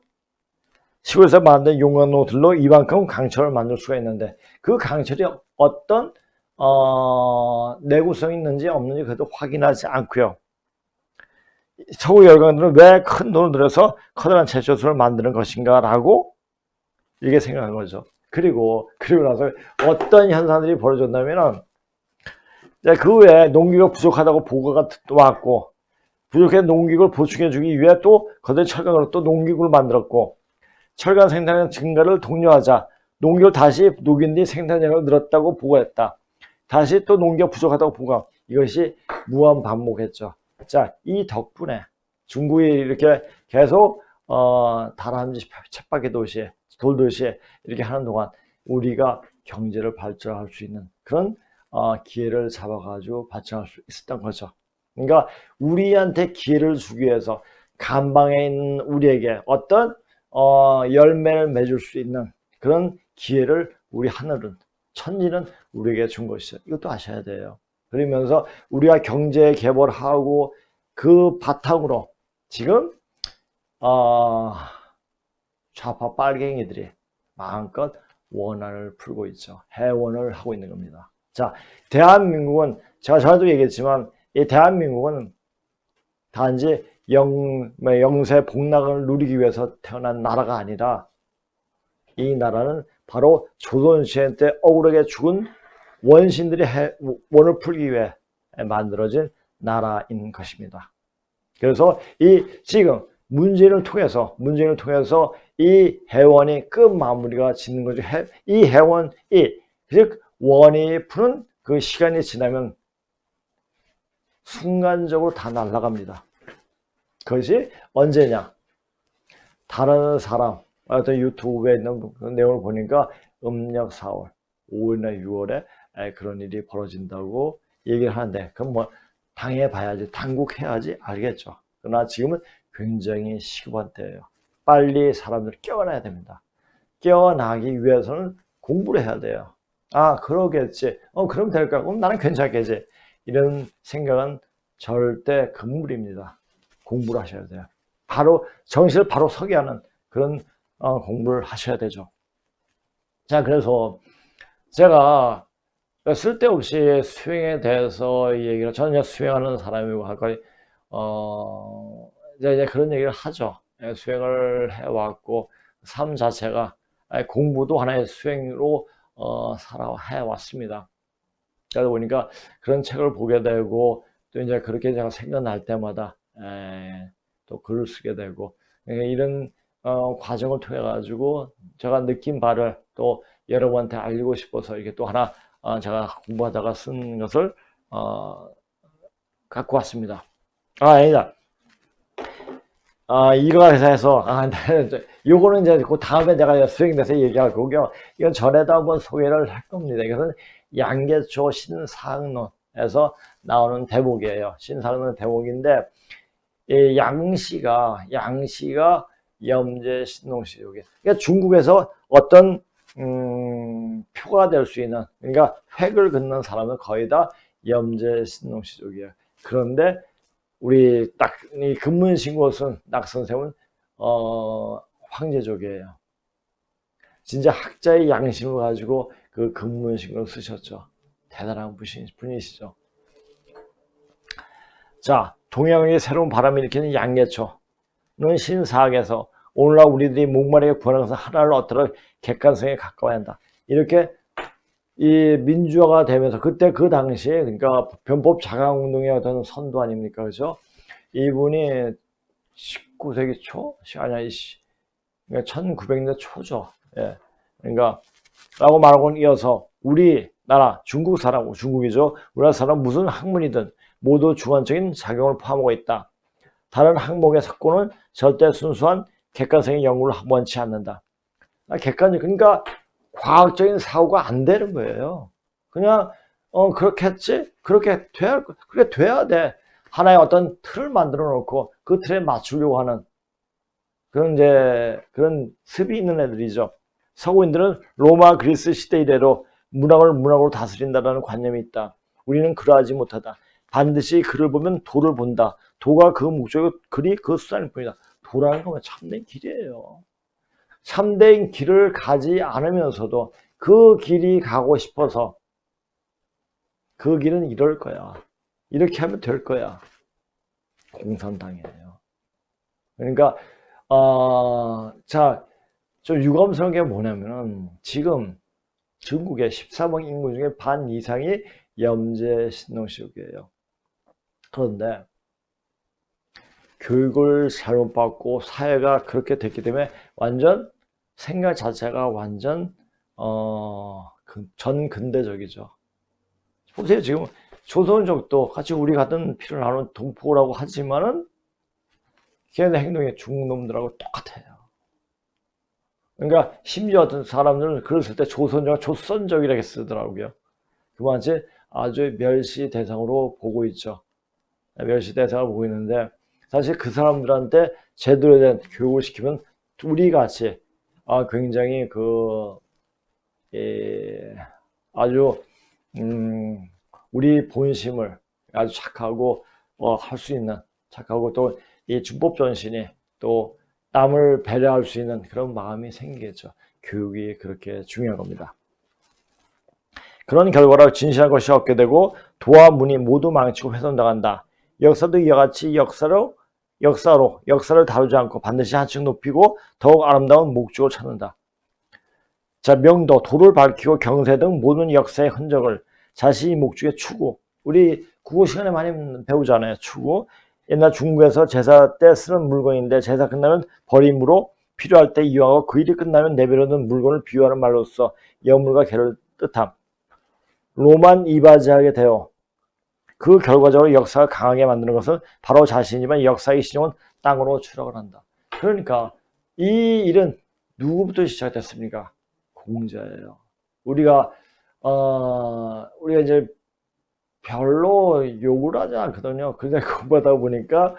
시골에서 만든 용광로들로 이만큼 강철을 만들 수가 있는데 그 강철이 어떤 내구성이 있는지 없는지 그래도 확인하지 않고요. 서구 열강들은 왜 큰 돈을 들여서 커다란 제철소를 만드는 것인가 라고 이렇게 생각한 거죠. 그리고 나서 어떤 현상들이 벌어졌냐면은 그 외에 농기가 부족하다고 보고가 왔고 부족한 농기구를 보충해주기 위해 또 거대 철강으로 또 농기구를 만들었고 철강 생산량 증가를 독려하자 농기를 다시 녹인 뒤 생산량을 늘었다고 보고했다. 다시 또 농기가 부족하다고 보고 이것이 무한 반복했죠. 자, 이 덕분에 중국이 이렇게 계속 다람쥐 쳇바퀴 도시, 돌도시 이렇게 하는 동안 우리가 경제를 발전할 수 있는 그런 기회를 잡아가지고 발전할 수 있었던 거죠. 그러니까 우리한테 기회를 주기 위해서 간방에 있는 우리에게 어떤 열매를 맺을 수 있는 그런 기회를 우리 하늘은 천지는 우리에게 준 것이죠. 이것도 아셔야 돼요. 그러면서 우리가 경제 개발하고 그 바탕으로 지금 좌파 빨갱이들이 마음껏 원한을 풀고 있죠. 해원을 하고 있는 겁니다. 자, 대한민국은 제가 전에도 얘기했지만 이 대한민국은 단지 영세 복락을 누리기 위해서 태어난 나라가 아니라 이 나라는 바로 조선시대 때 억울하게 죽은 원신들이 원을 풀기 위해 만들어진 나라인 것입니다. 그래서 지금 문재인을 통해서 이 해원이 끝 마무리가 짓는 거죠. 이 해원이 즉 원이 푸는 그 시간이 지나면 순간적으로 다 날아갑니다. 그것이 언제냐? 다른 사람 어떤 유튜브에 있는 내용을 보니까 음력 4월, 5월이나 6월에 그런 일이 벌어진다고 얘기를 하는데 그럼 뭐 당해봐야지, 당국해야지 알겠죠. 그러나 지금은 굉장히 시급한 때예요. 빨리 사람들 깨어나야 됩니다. 깨어나기 위해서는 공부를 해야 돼요. 아, 그러겠지. 그럼 될까? 그럼 나는 괜찮겠지. 이런 생각은 절대 금물입니다. 공부를 하셔야 돼요. 바로 정신을 바로 서게 하는 그런 공부를 하셔야 되죠. 자, 그래서 제가 쓸데없이 수행에 대해서 얘기를 저는 수행하는 사람이고 할까 이제 그런 얘기를 하죠. 수행을 해왔고 삶 자체가 공부도 하나의 수행으로 살아해왔습니다. 그러다 보니까 그런 책을 보게 되고 또 이제 그렇게 제가 생각날 때마다 또 글을 쓰게 되고 이런 과정을 통해 가지고 제가 느낀 바를 또 여러분한테 알리고 싶어서 이게 또 하나 제가 공부하다가 쓴 것을 갖고 왔습니다. 아니다. 이거가 해서 요거는 이제 그 다음에 내가 수행돼서 얘기할 거고요. 이건 전에도 한번 소개를 할 겁니다. 이것은 양계초 신사학론에서 나오는 대목이에요. 신사학론 대목인데 이 양씨가 염제 신농시족이에요. 그러니까 중국에서 어떤 표가 될 수 있는 그러니까 획을 긋는 사람은 거의 다 염제 신농시족이에요. 그런데 우리 딱 이 금문신고선 낙선생은 황제족이에요. 진짜 학자의 양심을 가지고 그 금문신고를 쓰셨죠. 대단한 분이시죠. 자, 동양의 새로운 바람을 일으키는 양계초는 신사학에서 오늘날 우리들이 목마르게 구하는 것은 하나를 얻도록 객관성에 가까워야 한다. 이렇게 이 민주화가 되면서 그때 그 당시에 그러니까 변법 자강운동의 어떤 선도 아닙니까? 그죠? 이분이 19세기 초? 아니야, 그러니까 1900년대 초죠. 예. 그러니까 라고 말하고는 이어서 우리나라 중국 사람, 중국이죠. 우리나라 사람 무슨 학문이든 모두 주관적인 작용을 포함하고 있다. 다른 항목의 석고는 절대 순수한 객관성의 연구를 원치 않는다. 객관적, 그러니까 과학적인 사고가 안 되는 거예요. 그냥 그렇게 했지? 그렇게 돼야 돼. 하나의 어떤 틀을 만들어 놓고 그 틀에 맞추려고 하는 그런 습이 있는 애들이죠. 서구인들은 로마 그리스 시대 이래로 문학을 문학으로 다스린다라는 관념이 있다. 우리는 그러하지 못하다. 반드시 글을 보면 도를 본다. 도가 그 목적이고 글이 그 수단일 뿐이다. 도라는 건 참된 길이에요. 참된 길을 가지 않으면서도 그 길이 가고 싶어서 그 길은 이럴 거야. 이렇게 하면 될 거야. 공산당이에요. 그러니까 자, 좀 유감스러운 게 뭐냐면은 지금 중국의 13억 인구 중에 반 이상이 염제 신동식이에요. 그런데 교육을 잘못 받고 사회가 그렇게 됐기 때문에 완전 생각 자체가 완전 전근대적이죠. 보세요. 지금 조선족도 같이 우리 같은 피를 나누는 동포라고 하지만은 걔네 행동이 중국 놈들하고 똑같아요. 그러니까 심지어 어떤 사람들은 그랬을때 조선족, 조선족이라고 쓰더라고요. 그만치 아주 멸시 대상으로 보고 있죠. 멸시 대상을 보고 있는데 사실 그 사람들한테 제대로 된 교육을 시키면 우리 같이 굉장히 아주 우리 본심을 아주 착하고 할 수 있는 착하고 또 이 준법 전신이 또 남을 배려할 수 있는 그런 마음이 생기겠죠. 교육이 그렇게 중요한 겁니다. 그런 결과로 진실한 것이 없게 되고 도와 문이 모두 망치고 훼손당한다. 역사도 이와 같이 역사를 다루지 않고 반드시 한층 높이고 더욱 아름다운 목적을 찾는다. 자, 명도, 도를 밝히고 경세 등 모든 역사의 흔적을 자신이 목적의 추구. 우리 국어 시간에 많이 배우잖아요. 추구. 옛날 중국에서 제사 때 쓰는 물건인데 제사 끝나면 버림으로 필요할 때 이용하고 그 일이 끝나면 내버려둔 물건을 비유하는 말로써 여물과 개를 뜻함. 로만 이바지하게 되어 그 결과적으로 역사가 강하게 만드는 것은 바로 자신이지만 역사의 신용은 땅으로 추락을 한다. 그러니까 이 일은 누구부터 시작됐습니까? 공자예요. 우리가 이제 별로 욕을 하지 않거든요. 근데 공부하다 보니까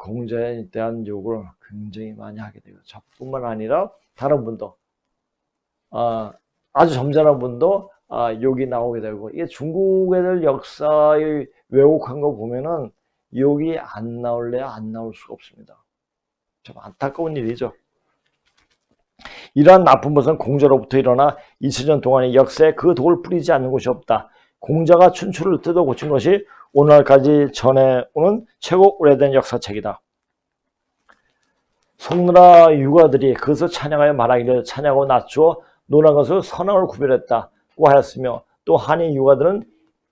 공자에 대한 욕을 굉장히 많이 하게 돼요. 저뿐만 아니라 다른 분도 아주 점잖은 분도 욕이 나오게 되고 이게 중국 애들 역사의 왜곡한 거 보면은 욕이 안 나올래야 안 나올 수가 없습니다. 참 안타까운 일이죠. 이러한 나쁜 것은 공자로부터 일어나 2000년 동안의 역사에 그 독을 뿌리지 않는 곳이 없다. 공자가 춘추를 뜯어 고친 것이 오늘날까지 전해오는 최고 오래된 역사책이다. 송나라 유가들이 그것을 찬양하여 말하기를 찬양하고 낮추어 논한 것을 선악을 구별했다고 하였으며 또 한이 유가들은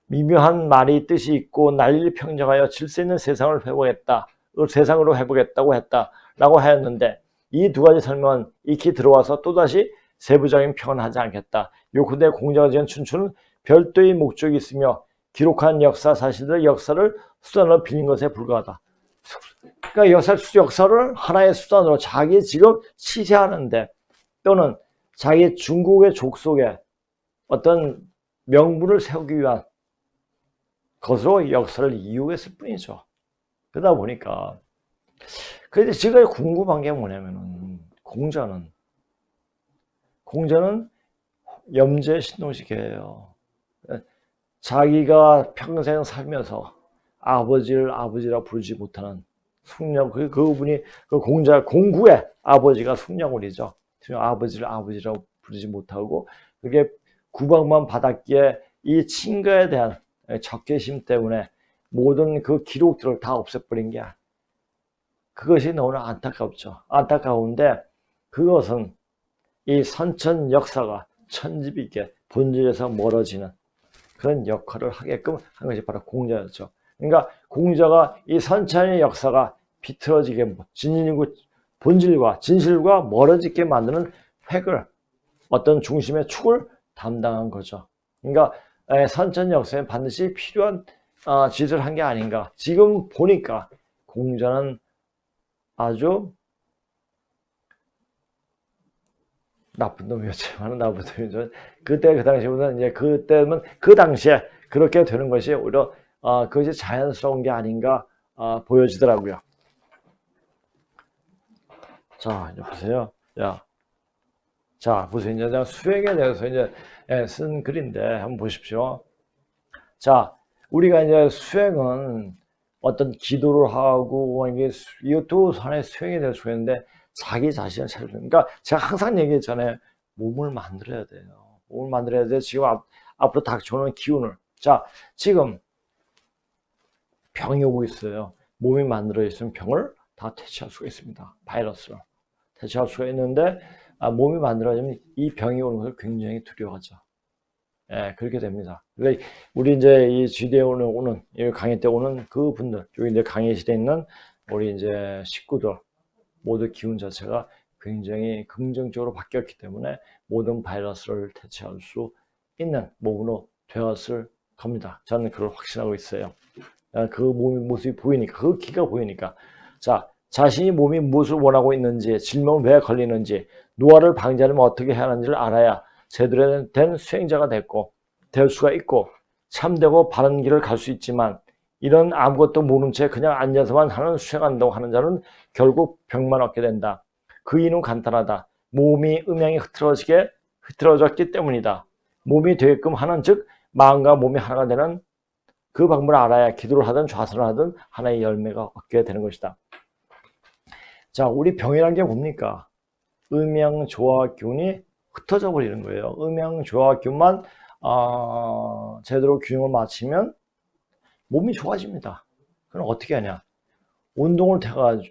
미묘한 말이 뜻이 있고 난리를 평정하여 질서 있는 세상을 회복했다. 세상으로 회복했다고 했다라고 하였는데 이 두 가지 설명은 익히 들어와서 또다시 세부적인 평은 하지 않겠다. 요컨대 공자가 지은 춘추는 별도의 목적이 있으며 기록한 역사 사실들 역사를 수단으로 빌린 것에 불과하다. 그러니까 역사를 하나의 수단으로 자기 직업 치세하는데 또는 자기 중국의 족속에 어떤 명분을 세우기 위한 것으로 역사를 이용했을 뿐이죠. 그러다 보니까 그런데 제가 궁금한 게 뭐냐면은 공자는 염제 신동식이에요. 자기가 평생 살면서 아버지를 아버지라 부르지 못하는 숭령, 그분이 공구의 아버지가 숭령울이죠. 아버지를 아버지라고 부르지 못하고 그게 구박만 받았기에 이 친가에 대한 적개심 때문에 모든 그 기록들을 다 없애버린 게 그것이 너무나 안타깝죠. 안타까운데 그것은 이 선천 역사가 천집 있게 본질에서 멀어지는 그런 역할을 하게끔 한 것이 바로 공자였죠. 그러니까 공자가 이 선천의 역사가 비틀어지게 본질과 진실과 멀어지게 만드는 획을 어떤 중심의 축을 담당한 거죠. 그러니까 선천 역사에 반드시 필요한 짓을 한 게 아닌가. 지금 보니까 공자는 아주 나쁜 놈이었지만 나쁜 놈이죠. 그때 그 당시보다는 이제 그때는 그 당시에 그렇게 되는 것이 오히려 그것이 자연스러운 게 아닌가 보여지더라고요. 자, 이제 보세요. 자, 보세요. 이제 제가 수행에 대해서 이제 쓴 글인데 한번 보십시오. 자, 우리가 이제 수행은 어떤 기도를 하고 이것도 하나의 수행이 될 수가 있는데 자기 자신을 찾는. 그러니까 제가 항상 얘기했잖아요. 몸을 만들어야 돼요. 몸을 만들어야 돼. 지금 앞으로 닥쳐오는 기운을. 자, 지금 병이 오고 있어요. 몸이 만들어 있으면 병을 다 퇴치할 수가 있습니다. 바이러스를 퇴치할 수가 있는데 몸이 만들어지면 이 병이 오는 것을 굉장히 두려워하죠. 예, 그렇게 됩니다. 그러니까 우리 이제 이 GD에 오는 이 강의 때 오는 그 분들, 여기 이제 강의실에 있는 우리 이제 식구들 모두 기운 자체가 굉장히 긍정적으로 바뀌었기 때문에 모든 바이러스를 퇴치할 수 있는 몸으로 되었을 겁니다. 저는 그걸 확신하고 있어요. 그 몸의 모습이 보이니까, 그 기가 보이니까. 자, 자신이 몸이 무엇을 원하고 있는지, 질병을 왜 걸리는지, 노화를 방지하려면 어떻게 해야 하는지를 알아야 제대로 된 수행자가 될 수가 있고, 참되고 바른 길을 갈 수 있지만, 이런 아무것도 모른 채 그냥 앉아서만 수행한다고 하는 자는 결국 병만 얻게 된다. 그 이유는 간단하다. 몸이 음양이 흐트러졌기 때문이다. 몸이 되게끔 하는 즉 마음과 몸이 하나가 되는 그 방법을 알아야 기도를 하든 좌선을 하든 하나의 열매가 얻게 되는 것이다. 자, 우리 병이라는 게 뭡니까? 음양조화균이 흩어져 버리는 거예요. 음양조화균만 제대로 균형을 맞추면 몸이 좋아집니다. 그럼 어떻게 하냐? 운동을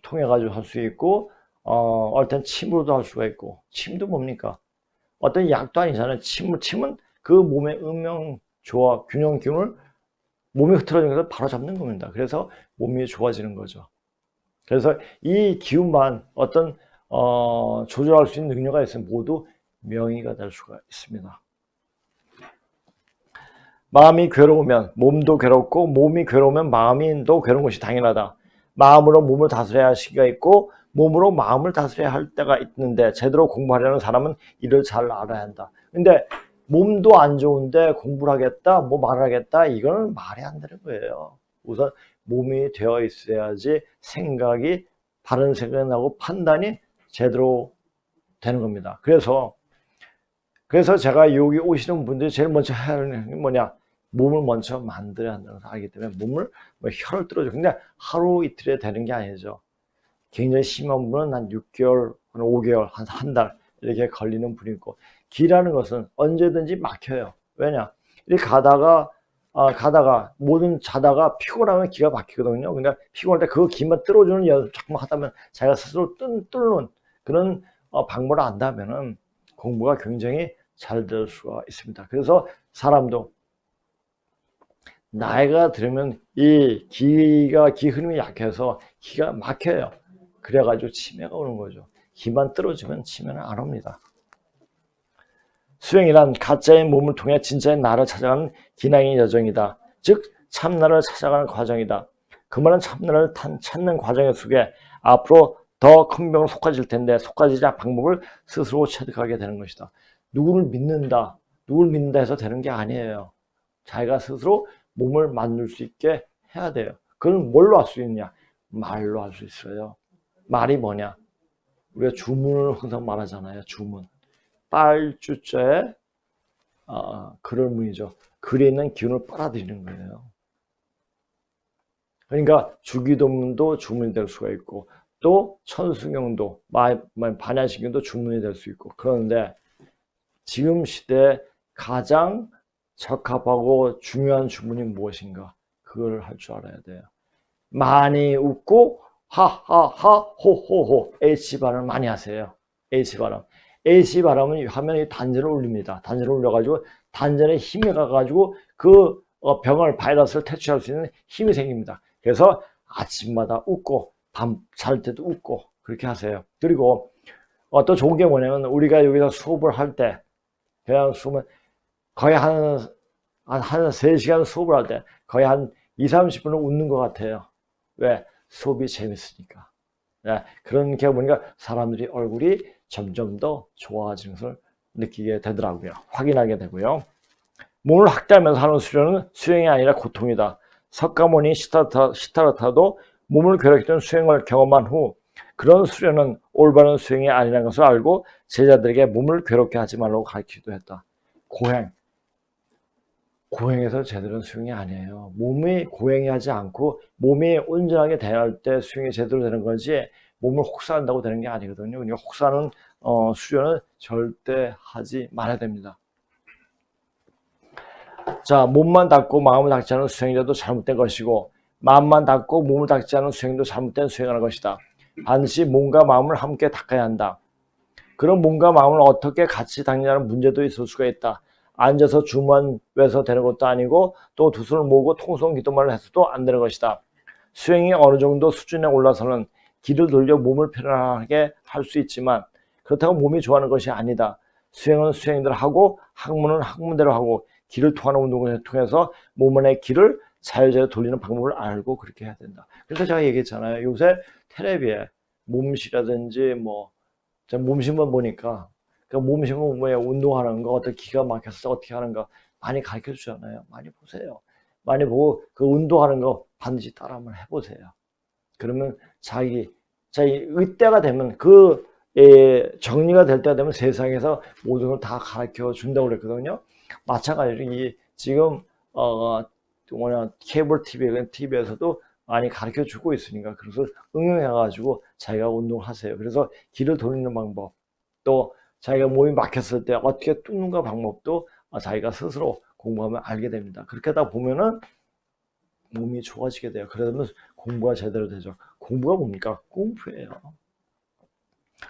통해 가지고 할 수 있고, 어떤 침으로도 할 수가 있고, 침도 뭡니까? 어떤 약도 아니잖아요. 침은 그 몸의 음양조화 균형균을 몸이 흐트러지는 것을 바로 잡는 겁니다. 그래서 몸이 좋아지는 거죠. 그래서 이 기운만 어떤 조절할 수 있는 능력이 있으면 모두 명의가 될 수가 있습니다. 마음이 괴로우면 몸도 괴롭고 몸이 괴로우면 마음도 괴로운 것이 당연하다. 마음으로 몸을 다스려야 할 시기가 있고 몸으로 마음을 다스려야 할 때가 있는데 제대로 공부하려는 사람은 이를 잘 알아야 한다. 근데 몸도 안 좋은데 공부를 하겠다, 뭐 말을 하겠다, 이거는 말이 안 되는 거예요. 우선 몸이 되어 있어야지 바른 생각이 나고 판단이 제대로 되는 겁니다. 그래서 제가 여기 오시는 분들이 제일 먼저 해야 하는 게 뭐냐? 몸을 먼저 만들어야 한다는 걸 알기 때문에 몸을 혀를 뚫어줘. 근데 하루 이틀에 되는 게 아니죠. 굉장히 심한 분은 한 6개월, 5개월, 한 달 이렇게 걸리는 분이 있고, 기라는 것은 언제든지 막혀요. 왜냐? 이렇게 가다가 자다가 피곤하면 기가 막히거든요. 그러니까 피곤할 때 그 기만 뚫어주는 연습 자꾸 하다면 자기가 스스로 뚫는 그런 방법을 안다면은 공부가 굉장히 잘 될 수가 있습니다. 그래서 사람도 나이가 들으면 이 기 흐름이 약해서 기가 막혀요. 그래가지고 치매가 오는 거죠. 기만 뚫어주면 치매는 안 옵니다. 수행이란 가짜의 몸을 통해 진짜의 나를 찾아가는 기나긴 여정이다. 즉 참나를 찾아가는 과정이다. 그 말은 참나를 찾는 과정 속에 앞으로 더 큰 병으로 속아질 텐데 속아지지 않을 방법을 스스로 체득하게 되는 것이다. 누구를 믿는다 해서 되는 게 아니에요. 자기가 스스로 몸을 만들 수 있게 해야 돼요. 그건 뭘로 할 수 있냐? 말로 할 수 있어요. 말이 뭐냐? 우리가 주문을 항상 말하잖아요. 주문. 빨주자에 글을 문이죠. 글에 있는 기운을 빨아들이는 거예요. 그러니까 주기도문도 주문이 될 수가 있고 또 천수경도 반야신경도 주문이 될 수 있고 그런데 지금 시대에 가장 적합하고 중요한 주문이 무엇인가? 그걸 할 줄 알아야 돼요. 많이 웃고 하하하 호호호 H 발음 많이 하세요. H 발음. H 발음은 하면 단전을 올립니다. 단전을 올려가지고 단전에 힘이 가가지고 그 병을 바이러스를 퇴치할 수 있는 힘이 생깁니다. 그래서 아침마다 웃고 밤 잘 때도 웃고 그렇게 하세요. 그리고 또 좋은 게 뭐냐면 우리가 여기서 수업을 할 때 그냥 수업은 거의 한 3시간 수업을 할 때 거의 한 20-30분은 웃는 것 같아요. 왜? 수업이 재밌으니까. 네, 그런 게 보니까 사람들이 얼굴이 점점 더 좋아지는 것을 느끼게 되더라고요. 확인하게 되고요. 몸을 학대하면서 하는 수련은 수행이 아니라 고통이다. 석가모니 시타르타도 몸을 괴롭히던 수행을 경험한 후 그런 수련은 올바른 수행이 아니라는 것을 알고 제자들에게 몸을 괴롭게 하지 말라고 가르치기도 했다. 고행에서 제대로 수행이 아니에요. 몸이 고행하지 않고 몸이 온전하게 대할 때 수행이 제대로 되는 거지 몸을 혹사한다고 되는 게 아니거든요. 그러니까 혹사하는 수련은 절대 하지 말아야 됩니다. 자, 몸만 닦고 마음을 닦지 않은 수행자도 잘못된 것이고 마음만 닦고 몸을 닦지 않은 수행도 잘못된 수행하는 것이다. 반드시 몸과 마음을 함께 닦아야 한다. 그런 몸과 마음을 어떻게 같이 닦느냐는 문제도 있을 수가 있다. 앉아서 주만 외서 되는 것도 아니고 또 두 손을 모으고 통성 기도만을 해서도 안 되는 것이다. 수행이 어느 정도 수준에 올라서는 기를 돌려 몸을 편안하게 할 수 있지만 그렇다고 몸이 좋아하는 것이 아니다. 수행은 수행대로 하고 학문은 학문대로 하고 기를 통하는 운동을 통해서 몸 안의 기를 자유자유 돌리는 방법을 알고 그렇게 해야 된다. 그래서 제가 얘기했잖아요. 요새 텔레비에 몸시라든지 몸신만 보니까 몸신만 뭐야 운동하는 거 어떻게 기가 막혀서 어떻게 하는가 많이 가르쳐 주잖아요. 많이 보세요. 많이 보고 그 운동하는 거 반드시 따라 한번 해보세요. 그러면 이때가 되면 정리가 될 때가 되면 세상에서 모든 걸 다 가르쳐 준다고 그랬거든요. 마찬가지로 지금 케이블 TV에서도 많이 가르쳐 주고 있으니까 그것을 응용해가지고 자기가 운동을 하세요. 그래서 기를 돌리는 방법, 또 자기가 몸이 막혔을 때 어떻게 뚫는가 방법도 자기가 스스로 공부하면 알게 됩니다. 그렇게 하다 보면은 몸이 좋아지게 돼요. 그러면 공부가 제대로 되죠. 공부가 뭡니까? 공부예요.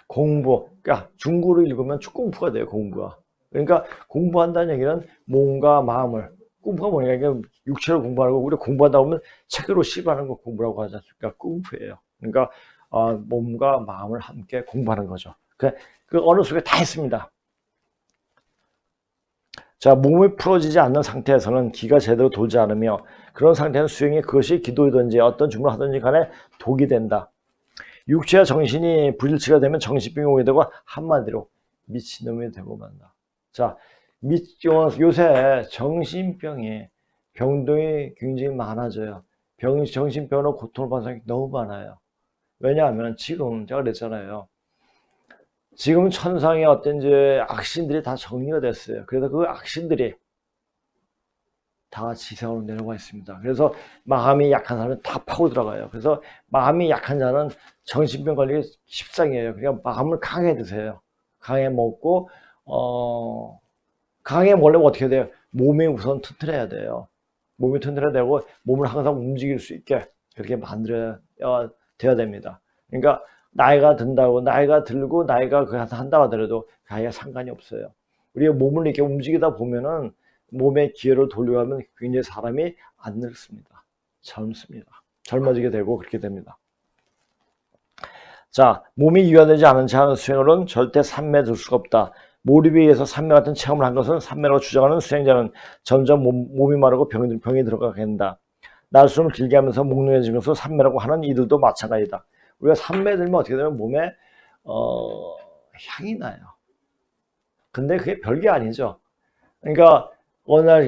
그러니까 중국어를 읽으면 축공부가 돼요. 공부가. 그러니까 공부한다는 얘기는 몸과 마음을, 공부가 뭐냐면 육체를 공부하는 거고, 우리가 공부하다 보면 책으로 씹어하는 거 공부라고 하지 않습니까? 공부예요. 그러니까 몸과 마음을 함께 공부하는 거죠. 그 어느 속에 다 있습니다. 자, 몸이 풀어지지 않는 상태에서는 기가 제대로 돌지 않으며 그런 상태는 수행이 그것이 기도이든지 어떤 주문을 하든지 간에 독이 된다. 육체와 정신이 불일치가 되면 정신병이 오게 되고 한마디로 미친놈이 되고 만다. 자, 요새 정신병이 병동이 굉장히 많아져요. 정신병으로 고통을 받는 사람이 너무 많아요. 왜냐하면 지금 제가 그랬잖아요. 지금 천상에 어떤 악신들이 다 정리가 됐어요. 그래서 그 악신들이 다 지상으로 내려와 있습니다. 그래서 마음이 약한 사람은 다 파고 들어가요. 그래서 마음이 약한 자는 정신병 걸리기 십상이에요. 그러니까 마음을 강하게 드세요. 강하게 먹고 강하게 먹으려면 어떻게 돼요? 몸이 우선 튼튼해야 돼요. 몸이 튼튼해야 되고 몸을 항상 움직일 수 있게 그렇게 만들어야 돼야 됩니다. 그러니까 나이가 들고 나이가 한다고 하더라도 가야 상관이 없어요. 우리가 몸을 이렇게 움직이다 보면은 몸의 기회를 돌려가면 굉장히 사람이 안 늙습니다. 젊습니다. 젊어지게 되고 그렇게 됩니다. 자, 몸이 이완되지 않은 채 수행으로는 절대 산매에 들 수가 없다. 몰입에 의해서 산매 같은 체험을 한 것은 산매라고 주장하는 수행자는 점점 몸이 마르고 병이 들어가게 된다. 날숨을 길게 하면서 몽롱해지는 것을 산매라고 하는 이들도 마찬가지다. 우리가 산매에 들면 어떻게 되면 몸에 향이 나요. 근데 그게 별게 아니죠. 그러니까 어느 날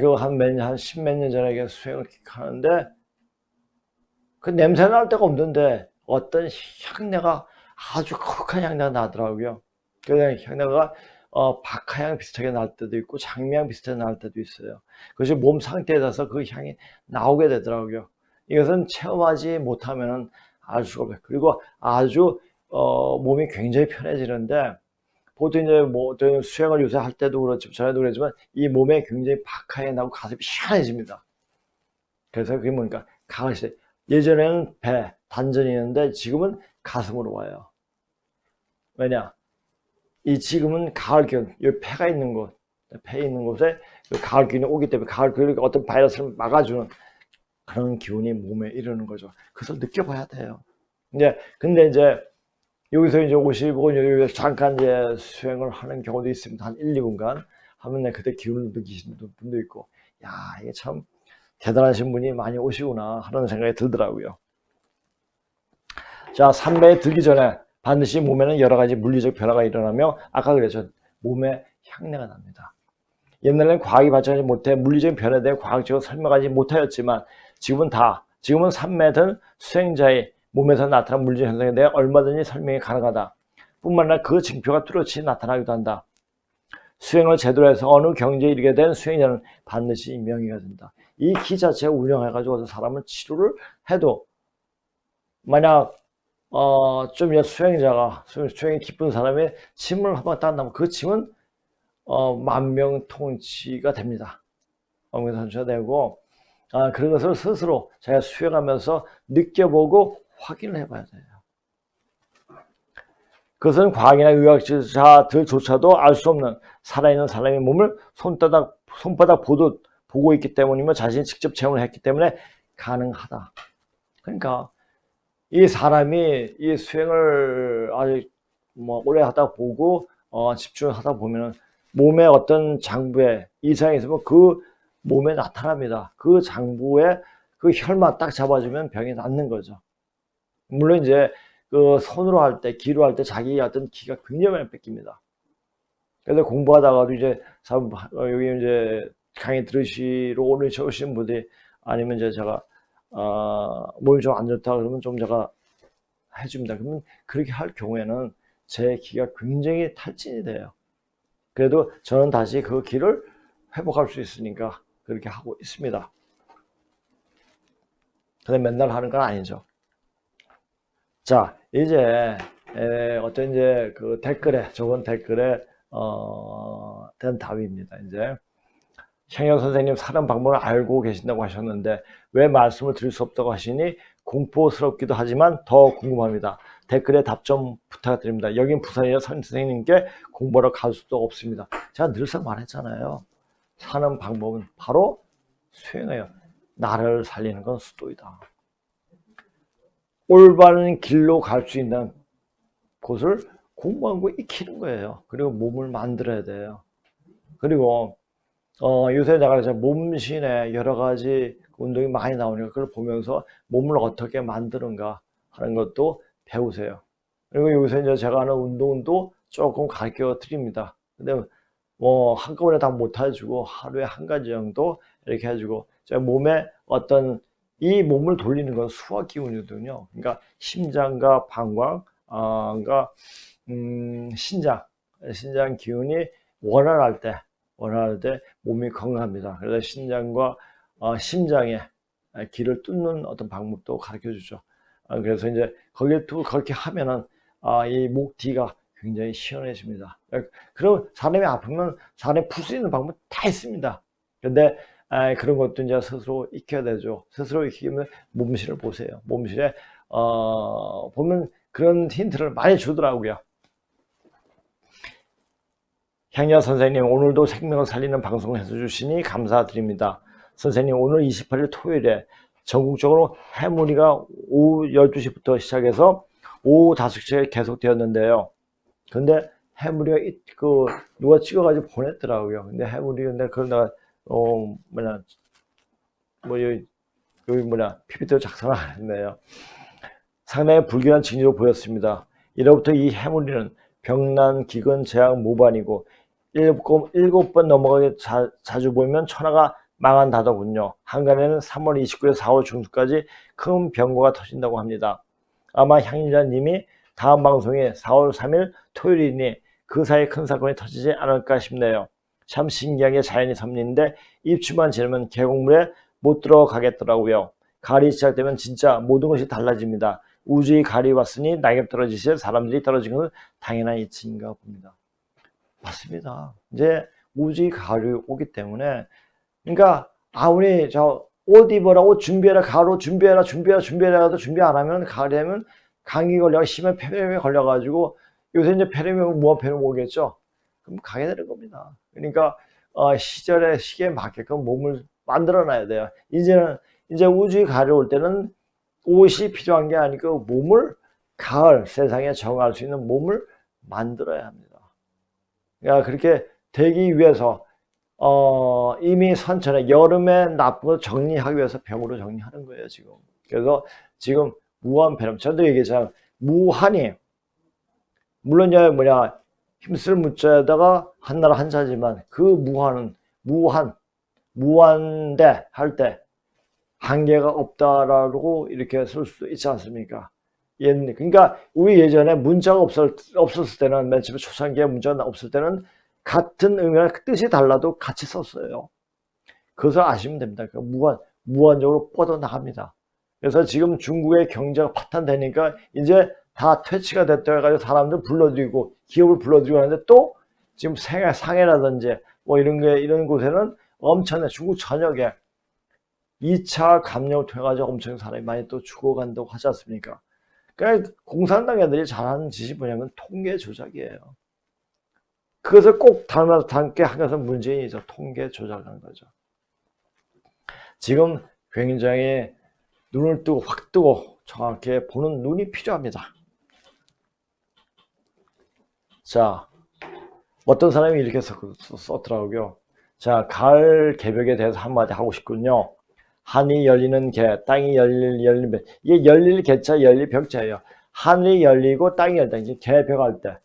한 십몇 년 전에 수행을 하는데 그 냄새 날 데가 없는데 어떤 향내가 아주 거룩한 향내가 나더라고요. 그 향내가 박하향 비슷하게 날 때도 있고 장미향 비슷하게 날 때도 있어요. 그것이 몸 상태에 따라서 그 향이 나오게 되더라고요. 이것은 체험하지 못하면 알 수가 없어요. 그리고 아주 몸이 굉장히 편해지는데 보통 이제 수행을 요새 할 때도 그렇지만 전에도 그랬지만 이 몸에 굉장히 박하게 나고 가슴이 시원해집니다. 그래서 그게 뭡니까? 가을시 예전에는 배, 단전이 있는데 지금은 가슴으로 와요. 왜냐? 지금은 가을 기운, 여기 폐가 있는 곳, 폐에 있는 곳에 가을 기운이 오기 때문에 가을 기운이 어떤 바이러스를 막아주는 그런 기운이 몸에 이르는 거죠. 그래서 느껴봐야 돼요. 근데 이제 여기서 이제 오시고 여기서 잠깐 이제 수행을 하는 경우도 있습니다. 한 1, 2분간 하면 그때 기운을 느끼시는 분도 있고, 야, 이게 참 대단하신 분이 많이 오시구나 하는 생각이 들더라고요. 자, 산매에 들기 전에 반드시 몸에는 여러 가지 물리적 변화가 일어나며 아까 그랬죠. 몸에 향내가 납니다. 옛날에는 과학이 발전하지 못해 물리적인 변화에 대해 과학적으로 설명하지 못하였지만 지금은 산매든 수행자의 몸에서 나타난 물질 현상에 대해 얼마든지 설명이 가능하다. 뿐만 아니라 그 징표가 뚜렷이 나타나기도 한다. 수행을 제대로 해서 어느 경지에 이르게 된 수행자는 반드시 명의가 된다. 이 기 자체가 운영해가지고 사람을 치료를 해도 만약 좀 이제 수행자가 수행이 깊은 사람의 침을 한번 딴다면 그 침은 만명통치가 됩니다. 만명통치가 되고 그런 것을 스스로 자기가 수행하면서 느껴보고 확인을 해봐야 돼요. 그것은 과학이나 의학자들조차도 알 수 없는 살아있는 사람의 몸을 손바닥 보듯 보고 있기 때문이며 자신이 직접 체험을 했기 때문에 가능하다. 그러니까 이 사람이 이 수행을 아주 오래 하다 보고 집중하다 보면은 몸에 어떤 장부에 이상이 있으면 그 몸에 나타납니다. 그 장부에 그 혈만 딱 잡아주면 병이 낫는 거죠. 물론 이제 그 손으로 할 때, 기로 할 때 자기 어떤 기가 굉장히 많이 뺏깁니다. 그래서 공부하다가도 이제 여기 이제 강의 들으시러 오시는 분들이 아니면 이제 제가 몸이 좀 안 좋다 그러면 좀 제가 해줍니다. 그러면 그렇게 할 경우에는 제 기가 굉장히 탈진이 돼요. 그래도 저는 다시 그 기를 회복할 수 있으니까 그렇게 하고 있습니다. 근데 맨날 하는 건 아니죠. 자, 이제 어떤 이제 그 댓글에 적은 댓글에 대한 답입니다. 이제 향연 선생님 사는 방법을 알고 계신다고 하셨는데 왜 말씀을 드릴 수 없다고 하시니 공포스럽기도 하지만 더 궁금합니다. 댓글에 답 좀 부탁드립니다. 여긴 부산이라 선생님께 공부하러 갈 수도 없습니다. 제가 늘상 말했잖아요. 사는 방법은 바로 수행해요. 나를 살리는 건 수도이다. 올바른 길로 갈 수 있는 곳을 공부하고 익히는 거예요. 그리고 몸을 만들어야 돼요. 그리고 요새 내가 몸신에 여러 가지 운동이 많이 나오니까 그걸 보면서 몸을 어떻게 만드는가 하는 것도 배우세요. 그리고 여기서 이제 제가 하는 운동도 조금 가르쳐 드립니다. 근데 한꺼번에 다 못 해주고 하루에 한 가지 정도 이렇게 해주고 제가 몸에 어떤 이 몸을 돌리는 건 수화 기운이거든요. 그러니까 심장과 방광, 그러니까 신장 기운이 원활할 때 몸이 건강합니다. 그래서 신장과 심장에 기를 뚫는 어떤 방법도 가르쳐 주죠. 그래서 이제 그렇게 하면은 이 목 뒤가 굉장히 시원해집니다. 그럼 사람이 아프면 사람이 풀 수 있는 방법 다 있습니다. 근데 그런 것도 이제 스스로 익혀야 되죠. 스스로 익히면 몸실을 보세요. 몸실에 보면 그런 힌트를 많이 주더라고요. 향야 선생님, 오늘도 생명을 살리는 방송을 해주시니 감사드립니다. 선생님, 오늘 28일 토요일에 전국적으로 해무리가 오후 12시부터 시작해서 오후 5시에 계속되었는데요. 근데 해무리가 누가 찍어가지고 보냈더라고요. 근데 해무리, 그걸 내가 여기 PPT 작성을 안 했네요. 상당히 불길한 징조로 보였습니다. 이로부터 이 해무리는 병난, 기근, 재앙, 모반이고 7번 넘어가게 자주 보이면 천하가 망한다더군요. 한간에는 3월 29일 4월 중순까지 큰 병고가 터진다고 합니다. 아마 향유자님이 다음 방송이 4월 3일 토요일이니 그 사이에 큰 사건이 터지지 않을까 싶네요. 참 신기하게 자연이 섭리인데 입추만 지나면 계곡물에 못 들어가겠더라고요. 가을이 시작되면 진짜 모든 것이 달라집니다. 우주의 가을이 왔으니 낙엽 떨어지실 사람들이 떨어진 것은 당연한 이치인가 봅니다. 맞습니다. 이제 우주의 가을이 오기 때문에 그러니까 우리 옷 입어라, 옷 준비해라, 가을 옷 준비해라 해도 준비 안 하면 가을이 되면 감기 걸려 심한 폐렴에 걸려가지고 요새 이제 폐렴이 무한폐렴 오겠죠. 그럼 가게 되는 겁니다. 그러니까 시기에 맞게끔 몸을 만들어 놔야 돼요. 이제 우주의 가을이 올 때는 옷이 필요한 게 아니고 몸을 가을 세상에 적응할 수 있는 몸을 만들어야 합니다. 그러니까 그렇게 되기 위해서 이미 선천에 여름에 나쁜 거 정리하기 위해서 병으로 정리하는 거예요 지금. 그래서 지금 무한폐렴 저도 얘기했잖아요. 무한이 물론 이제 힘쓸 무자에다가 한나라 한자지만 그 무한은 무한대 할 때 한계가 없다라고 이렇게 쓸 수 있지 않습니까? 그러니까 우리 예전에 문자가 없었을 때는, 맨 처음에 초창기에 문자가 없을 때는 같은 의미나 뜻이 달라도 같이 썼어요. 그것을 아시면 됩니다. 그러니까 무한적으로 뻗어나갑니다. 그래서 지금 중국의 경제가 파탄되니까 이제 다 퇴치가 됐다 해가지고 사람들 불러들이고 기업을 불러들이고 하는데, 또 지금 상해라든지 뭐 이런 곳에는 엄청난 중국 전역에 2차 감염을 통해 가지고 엄청 사람이 많이 또 죽어간다고 하지 않습니까? 그러니까 공산당 애들이 잘하는 짓이 뭐냐면 통계 조작이에요. 그것을 꼭 담게 한 것은 문재인이죠. 통계 조작하는 거죠. 지금 굉장히 눈을 뜨고 확 뜨고 정확히 보는 눈이 필요합니다. 자, 어떤 사람이 이렇게 썼더라고요. 자, 가을 개벽에 대해서 한마디 하고 싶군요. 하늘이 열리는 개, 땅이 열리는 배. 이게 열릴 개자, 열릴 벽자예요. 하늘이 열리고 땅이 열다. 이제 개벽할 때.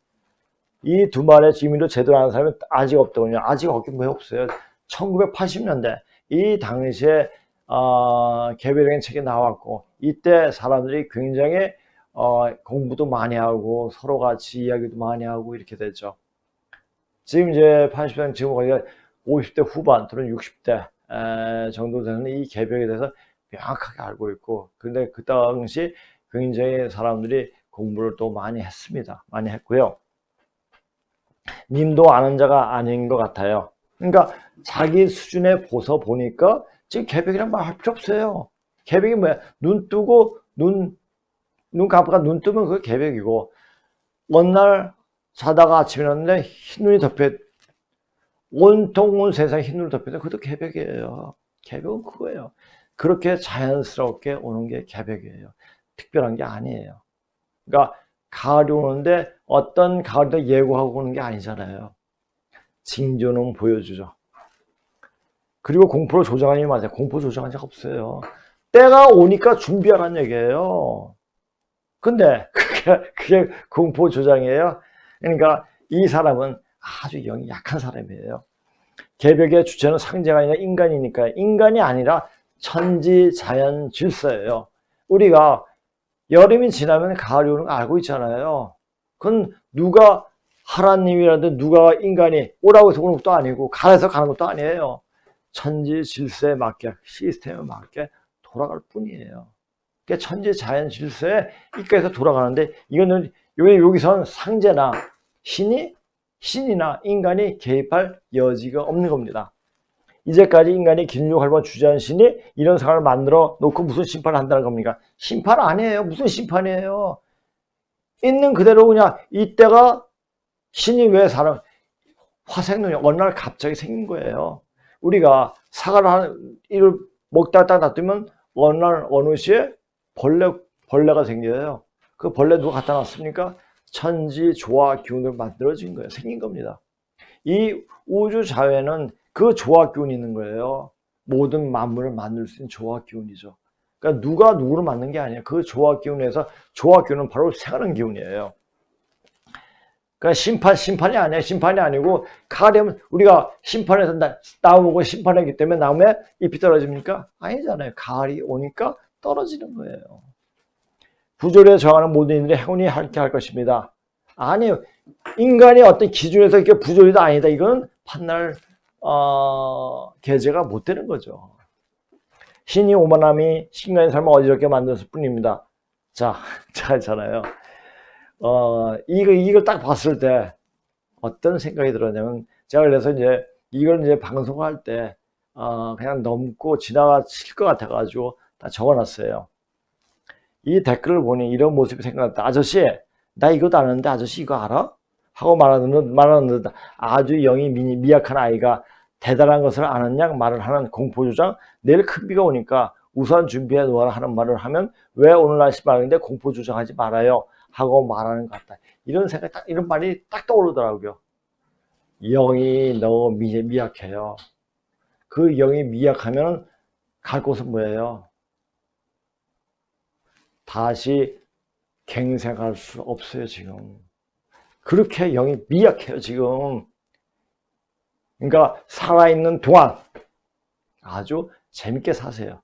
이 두 말의 의미를 제대로 아는 사람은 아직 없더군요. 아직 없긴 왜 없어요. 1980년대 이 당시에 개별적인 책이 나왔고, 이때 사람들이 굉장히 공부도 많이 하고 서로 같이 이야기도 많이 하고 이렇게 됐죠. 지금 이제 80년, 지금 거기가 50대 후반 또는 60대 정도 되는 이 개벽에 대해서 명확하게 알고 있고, 근데 그 당시 굉장히 사람들이 공부를 또 많이 했습니다. 많이 했고요. 님도 아는 자가 아닌 것 같아요. 그러니까 자기 수준에 보니까 지금 개벽이란 말 할 필요 없어요. 개벽이 뭐야? 눈 뜨고 눈 감고가 눈 뜨면 그게 개벽이고, 어느 날 자다가 아침에 일어났는데 흰눈이 온통 온 세상에 흰눈을 덮였는데 그것도 개벽이에요. 개벽은 그거예요. 그렇게 자연스럽게 오는 게 개벽이에요. 특별한 게 아니에요. 그러니까 가을이 오는데 어떤 가을도 예고하고 오는 게 아니잖아요. 징조는 보여주죠. 그리고 공포를 조장하니 맞아요. 공포 조장한 적 없어요. 때가 오니까 준비하라는 얘기예요. 근데 그게 공포 조장이에요. 그러니까 이 사람은 아주 영이 약한 사람이에요. 개벽의 주체는 상제가 아니라 인간이니까, 인간이 아니라 천지 자연 질서예요. 우리가 여름이 지나면 가을이 오는 거 알고 있잖아요. 그건 누가 하나님이라든지 누가 인간이 오라고 해서 오는 것도 아니고 가라서 가는 것도 아니에요. 천지 질서에 맞게, 시스템에 맞게 돌아갈 뿐이에요. 그러니까 천지 자연 질서에 입각해서 돌아가는데, 이거는 여기선 상제나 신이나 인간이 개입할 여지가 없는 겁니다. 이제까지 인간이 긴육할번 주재한 신이 이런 상황을 만들어 놓고 무슨 심판을 한다는 겁니까? 심판 아니에요. 무슨 심판이에요? 있는 그대로 그냥 이때가 신이 왜 화생론이 어느 날 갑자기 생긴 거예요. 우리가 사과를 이를 먹다가 딱 놔두면 어느 날 어느 시에 벌레가 생겨요. 그 벌레 누가 갖다 놨습니까? 천지 조화 기운으로 만들어진 거예요. 생긴 겁니다. 이 우주 자연은 그 조화 기운이 있는 거예요. 모든 만물을 만들 수 있는 조화 기운이죠. 그러니까 누가 누구를 만든 게 아니에요. 그 조화 기운에서, 조화 기운은 바로 생하는 기운이에요. 그러니까 심판이 아니에요. 심판이 아니고, 가려면 우리가 심판에서 나무 보고 심판했기 때문에 나무에 잎이 떨어집니까? 아니잖아요. 가을이 오니까 떨어지는 거예요. 부조리에 정하는 모든 이들이 행운이 함께 할 것입니다. 아니에요. 인간이 어떤 기준에서 이렇게 부조리도 아니다. 이거는 판단을 계제가 못 되는 거죠. 신이 오만함이 신간의 삶을 어지럽게 만들었을 뿐입니다. 자, 있잖아요. 이걸 딱 봤을 때 어떤 생각이 들었냐면, 제가 그래서 이걸 방송할 때 그냥 넘고 지나칠 것 같아가지고 다 적어놨어요. 이 댓글을 보니 이런 모습이 생각났다. 아저씨, 나 이것도 아는데 아저씨 이거 알아? 하고 말하는 듯 아주 영이 미약한 아이가 대단한 것을 아는 양 말을 하는 공포조장. 내일 큰 비가 오니까 우산 준비해 놓아라 하는 말을 하면 왜 오늘 날씨 맑은데 공포조장하지 말아요 하고 말하는 것 같다. 이런 말이 딱 떠오르더라고요. 영이 너무 미약해요. 그 영이 미약하면 갈 곳은 뭐예요? 다시 갱생할 수 없어요, 지금. 그렇게 영이 미약해요, 지금. 그러니까 살아있는 동안 아주 재밌게 사세요.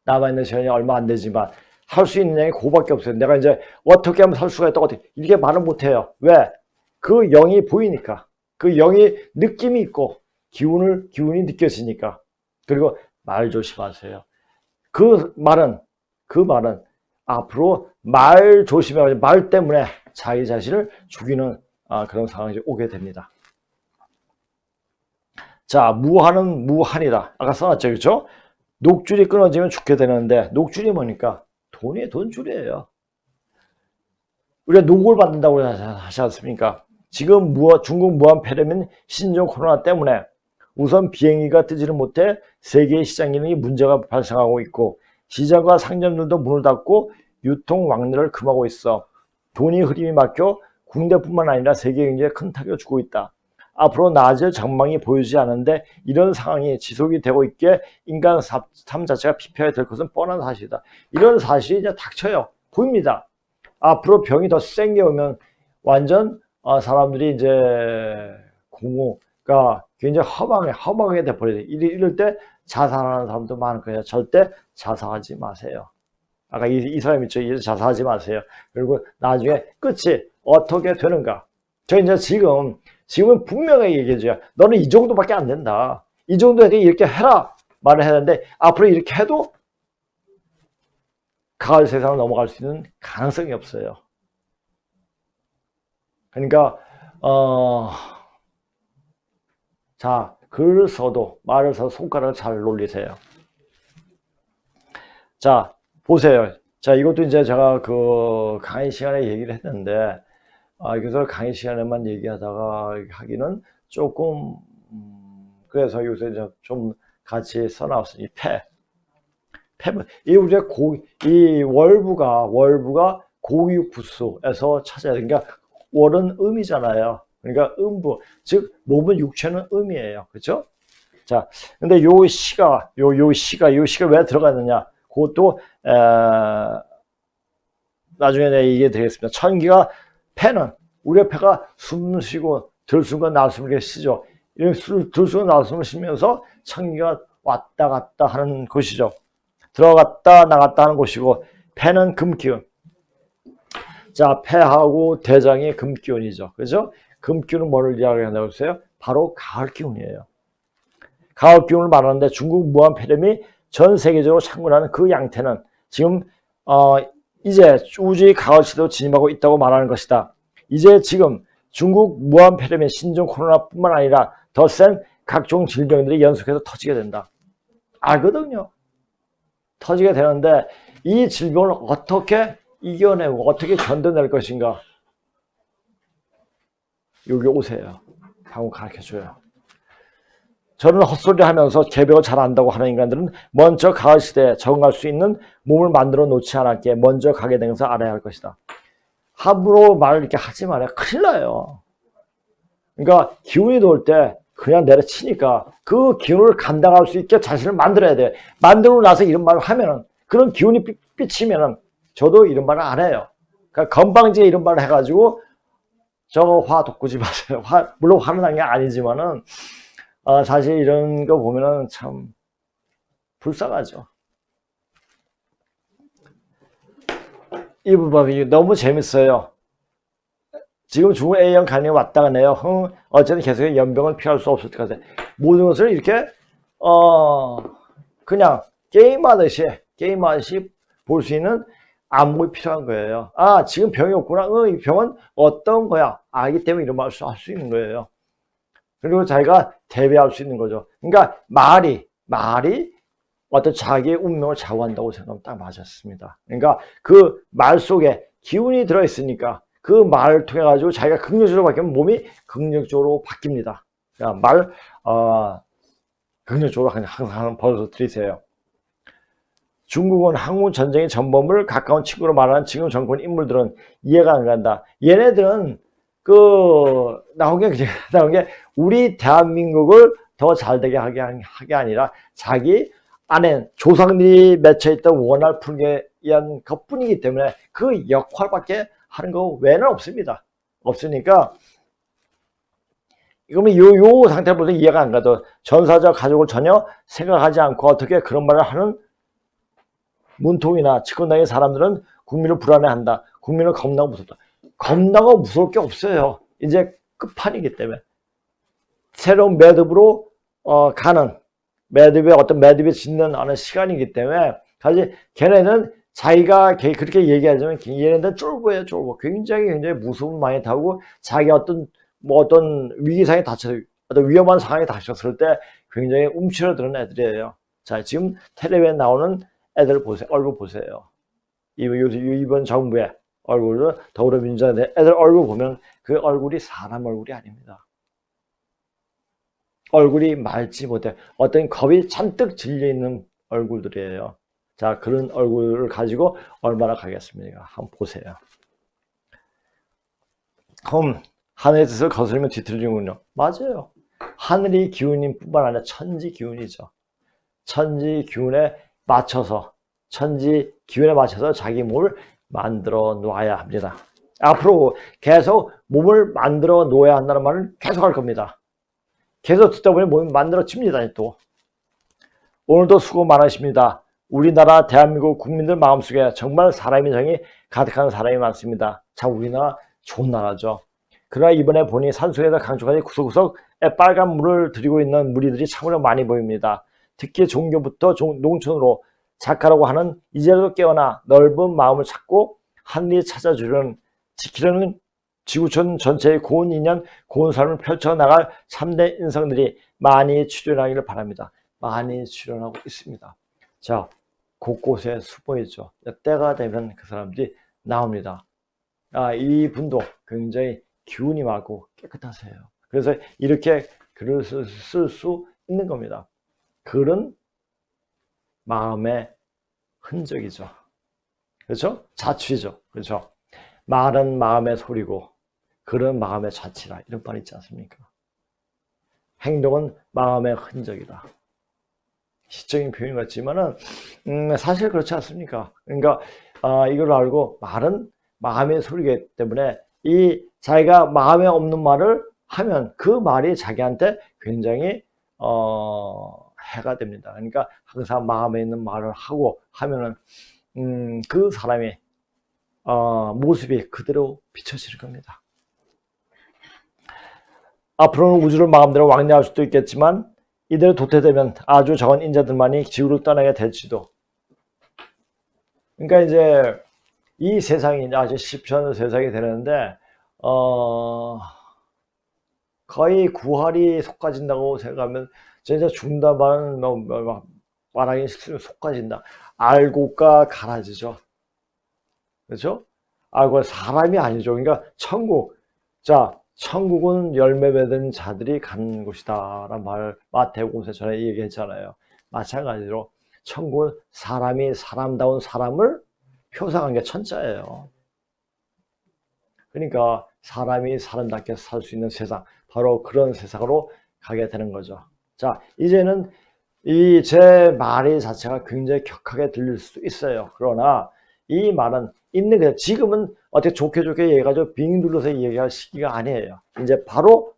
남아있는 시간이 얼마 안 되지만 할 수 있는 양이 그거밖에 없어요. 내가 이제 어떻게 하면 살 수가 있다, 어떻게 이렇게 말을 못해요. 왜? 그 영이 보이니까, 그 영이 느낌이 있고 기운이 느껴지니까. 그리고 말 조심하세요. 그 말은 앞으로 말 조심해가지고 말 때문에 자기 자신을 죽이는 그런 상황이 오게 됩니다. 자, 무한은 무한이다. 아까 써놨죠, 그렇죠? 녹줄이 끊어지면 죽게 되는데 녹줄이 뭐니까? 돈이 돈줄이에요. 우리가 녹을 받는다고 하지 않습니까? 지금 중국 무한 폐렴인 신종 코로나 때문에 우선 비행기가 뜨지를 못해 세계의 시장 기능이 문제가 발생하고 있고 시장과 상점들도 문을 닫고 유통 왕래를 금하고 있어. 돈이 흐름이 막혀 국내뿐만 아니라 세계 경제에 큰 타격을 주고 있다. 앞으로 나아질 전망이 보이지 않는데 이런 상황이 지속이 되고 있기에 인간 삶 자체가 피폐해야 될 것은 뻔한 사실이다. 이런 사실이 이제 닥쳐요. 보입니다. 앞으로 병이 더 센 게 오면 완전 사람들이 이제 공허가 굉장히 허망하게 돼버려요. 이럴 때 자살하는 사람도 많을 거예요. 절대 자살하지 마세요. 아까 이 사람 있죠. 자살하지 마세요. 그리고 나중에 끝이 어떻게 되는가. 저 이제 지금은 분명하게 얘기해줘요. 너는 이 정도밖에 안 된다. 이 정도에 이렇게 해라 말을 해야 되는데 앞으로 이렇게 해도 가을 세상을 넘어갈 수 있는 가능성이 없어요. 그러니까 자, 글을 써도 말을 써도 손가락을 잘 놀리세요. 자, 보세요. 자, 이것도 이제 제가 그 강의 시간에 얘기를 했는데 그래서 강의 시간에만 얘기하다가 하기는 조금 그래서 요새 좀 같이 써놨으니 이 우리가 이 월부가 고유부수에서 찾아야 돼. 그러니까 월은 음이잖아요. 그러니까 음부, 즉 몸은 육체는 음이에요. 그렇죠? 자, 근데 요 시가 왜 들어갔느냐? 그것도 나중에 내가 얘기해 드리겠습니다. 천기가 폐는 우리의 폐가 숨 쉬고 들숨과 날숨을 이렇게 쉬죠. 이런 들숨과 날숨을 쉬면서 천기가 왔다 갔다 하는 것이죠. 들어갔다 나갔다 하는 곳이고 폐는 금기운. 자, 폐하고 대장이 금기운이죠. 그죠? 금기운은 뭐를 이야기한다고 했어요? 바로 가을 기운이에요. 가을 기운을 말하는데 중국 무한 폐렴이 전 세계적으로 창궐하는 그 양태는 지금 이제 우주의 가을 시대로 진입하고 있다고 말하는 것이다. 이제 지금 중국 무한 폐렴의 신종 코로나뿐만 아니라 더 센 각종 질병들이 연속해서 터지게 된다. 알거든요. 터지게 되는데 이 질병을 어떻게 이겨내고 어떻게 견뎌낼 것인가. 여기 오세요. 하고 가르쳐줘요. 저는 헛소리 하면서 개벽을 잘 안다고 하는 인간들은 먼저 가을 시대에 적응할 수 있는 몸을 만들어 놓지 않았기에 먼저 가게 된 것을 알아야 할 것이다. 함부로 말을 이렇게 하지 말아요. 큰일 나요. 그러니까 기운이 돌 때 그냥 내려치니까 그 기운을 감당할 수 있게 자신을 만들어야 돼. 만들고 나서 이런 말을 하면은 그런 기운이 삐치면은 저도 이런 말을 안 해요. 그러니까 건방지게 이런 말을 해가지고 저거 화 돋구지 마세요. 물론 화는 난 게 아니지만은 사실 이런 거 보면은 참 불쌍하죠. 이 부분이 너무 재밌어요. 지금 중국 A형 간이 왔다 가네요. 어쨌든 계속 연병을 피할 수 없을 것 같아요. 모든 것을 이렇게 그냥 게임하듯이 볼 수 있는 안목이 필요한 거예요. 아, 지금 병이 없구나. 이 병은 어떤 거야? 알기 때문에 이런 말을 할 수 있는 거예요. 그리고 자기가 대비할 수 있는 거죠. 그러니까 말이 어떤 자기의 운명을 좌우한다고 생각하면 딱 맞았습니다. 그러니까 그 말 속에 기운이 들어있으니까 그 말을 통해 가지고 자기가 긍정적으로 바뀌면 몸이 긍정적으로 바뀝니다. 그러니까 긍정적으로 항상 벌어서 드리세요. 중국은 항우 전쟁의 전범을 가까운 친구로 말하는 지금 정권 인물들은 이해가 안 간다. 얘네들은 나온 게 우리 대한민국을 더 잘되게 하게 아니라 자기 안에 조상들이 맺혀있던 원할 풀게 위한 것뿐이기 때문에 그 역할밖에 하는 거 외에는 없습니다. 없으니까 이거면 요 상태를 보면 이해가 안 가도 전사자 가족을 전혀 생각하지 않고 어떻게 그런 말을 하는 문통이나 집권당의 사람들은 국민을 불안해한다. 국민을 겁나고 무섭다. 겁나고 무서울 게 없어요. 이제 끝판이기 때문에. 새로운 매듭으로 가는 매듭에 어떤 매듭에 짓는 어느 시간이기 때문에 사실 걔네는 자기가 그렇게 얘기하자면 얘네들 쫄보예요, 쫄보. 굉장히 무서운 마음이 타고 자기 어떤 위기상에 닥쳐 어떤 위험한 상황에 닥쳤을 때 굉장히 움츠러드는 애들이에요. 자, 지금 텔레비에 나오는 애들 보세요. 얼굴 보세요. 이번 정부의 얼굴을 더불어민주당의 애들 얼굴 보면 그 얼굴이 사람 얼굴이 아닙니다. 얼굴이 맑지 못해 어떤 겁이 잔뜩 질려있는 얼굴들이에요. 자, 그런 얼굴을 가지고 얼마나 가겠습니까? 한번 보세요. 그럼 하늘의 뜻을 거스르면 뒤틀리는군요. 맞아요. 하늘이 기운인 뿐만 아니라 천지 기운이죠. 천지 기운에 맞춰서 자기 몸을 만들어 놓아야 합니다. 앞으로 계속 몸을 만들어 놓아야 한다는 말은 계속 할 겁니다. 계속 듣다 보니 몸이 만들어집니다. 또 오늘도 수고 많으십니다. 우리나라 대한민국 국민들 마음속에 정말 사람의 정이 가득한 사람이 많습니다. 참 우리나라 좋은 나라죠. 그러나 이번에 보니 산속에서 강쪽까지 구석구석에 빨간 물을 들이고 있는 무리들이 참으로 많이 보입니다. 특히 종교부터 농촌으로 작가라고 하는 이제라도 깨어나 넓은 마음을 찾고 하늘이 찾아주려는 지키려는 지구촌 전체의 고운 인연, 고운 삶을 펼쳐나갈 참된 인성들이 많이 출연하기를 바랍니다. 많이 출연하고 있습니다. 자, 곳곳에 수보이죠. 때가 되면 그 사람들이 나옵니다. 이분도 굉장히 기운이 많고 깨끗하세요. 그래서 이렇게 글을 쓸 수 있는 겁니다. 글은 마음의 흔적이죠. 그렇죠? 자취죠. 그렇죠? 말은 마음의 소리고 글은 마음의 자취라 이런 말 있지 않습니까? 행동은 마음의 흔적이다. 시적인 표현 같지만은 사실 그렇지 않습니까? 그러니까 이걸 알고 말은 마음의 소리이기 때문에 이 자기가 마음에 없는 말을 하면 그 말이 자기한테 굉장히 해가 됩니다. 그러니까 항상 마음에 있는 말을 하고 하면은 그 사람의 모습이 그대로 비춰질 겁니다. 앞으로는 우주를 마음대로 왕래할 수도 있겠지만 이대로 도태되면 아주 적은 인자들만이 지구를 떠나게 될지도. 그러니까 이제 이 세상이 아주 십시원한 세상이 되는데 거의 구할이 속가진다고 생각하면 진짜 죽는다만 말하기 싫으면 속가진다. 알고가 갈아지죠. 그렇죠? 알고 사람이 아니죠. 그러니까 천국. 자, 천국은 열매 맺은 자들이 가는 곳이다 라는 말을 마태복음에서 전에 얘기했잖아요. 마찬가지로 천국은 사람이 사람다운 사람을 표상한 게 천자예요. 그러니까 사람이 사람답게 살 수 있는 세상, 바로 그런 세상으로 가게 되는 거죠. 자, 이제는 이 제 말이 자체가 굉장히 격하게 들릴 수 있어요. 그러나 이 말은 있는 게 지금은 어떻게 좋게 얘기해가지고 빙 둘러서 얘기할 시기가 아니에요. 이제 바로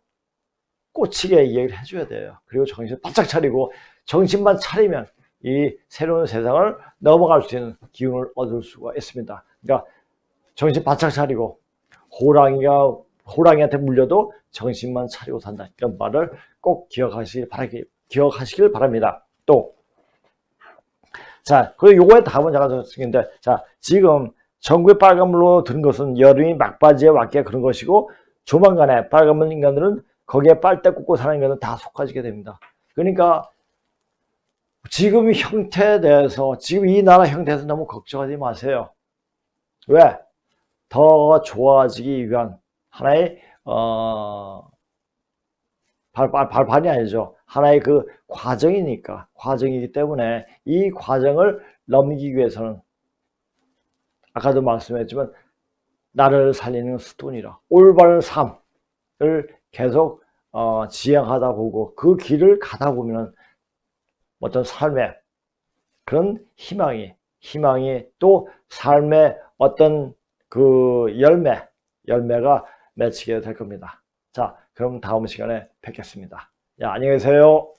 꽂히게 얘기를 해줘야 돼요. 그리고 정신 바짝 차리고 정신만 차리면 이 새로운 세상을 넘어갈 수 있는 기운을 얻을 수가 있습니다. 그러니까 정신 바짝 차리고 호랑이한테 물려도 정신만 차리고 산다. 이런 말을 꼭 기억하시길 바랍니다. 또, 자, 그리고 요거에 답은 제가 쓰는데, 자, 지금 전국에 빨간물로 든 것은 여름이 막바지에 왔기에 그런 것이고, 조만간에 빨간물 인간들은 거기에 빨대 꽂고 사는 인간들은 다 속아지게 됩니다. 그러니까, 지금 형태에 대해서, 지금 이 나라 형태에서 너무 걱정하지 마세요. 왜? 더 좋아지기 위한 하나의 발판이 아니죠. 하나의 그 과정이기 때문에 이 과정을 넘기기 위해서는 아까도 말씀했지만 나를 살리는 스톤이라 올바른 삶을 계속 지향하다 보고 그 길을 가다 보면 어떤 삶의 그런 희망이 또 삶의 어떤 그 열매가 맺히게 될 겁니다. 자, 그럼 다음 시간에 뵙겠습니다. 야, 안녕히 계세요.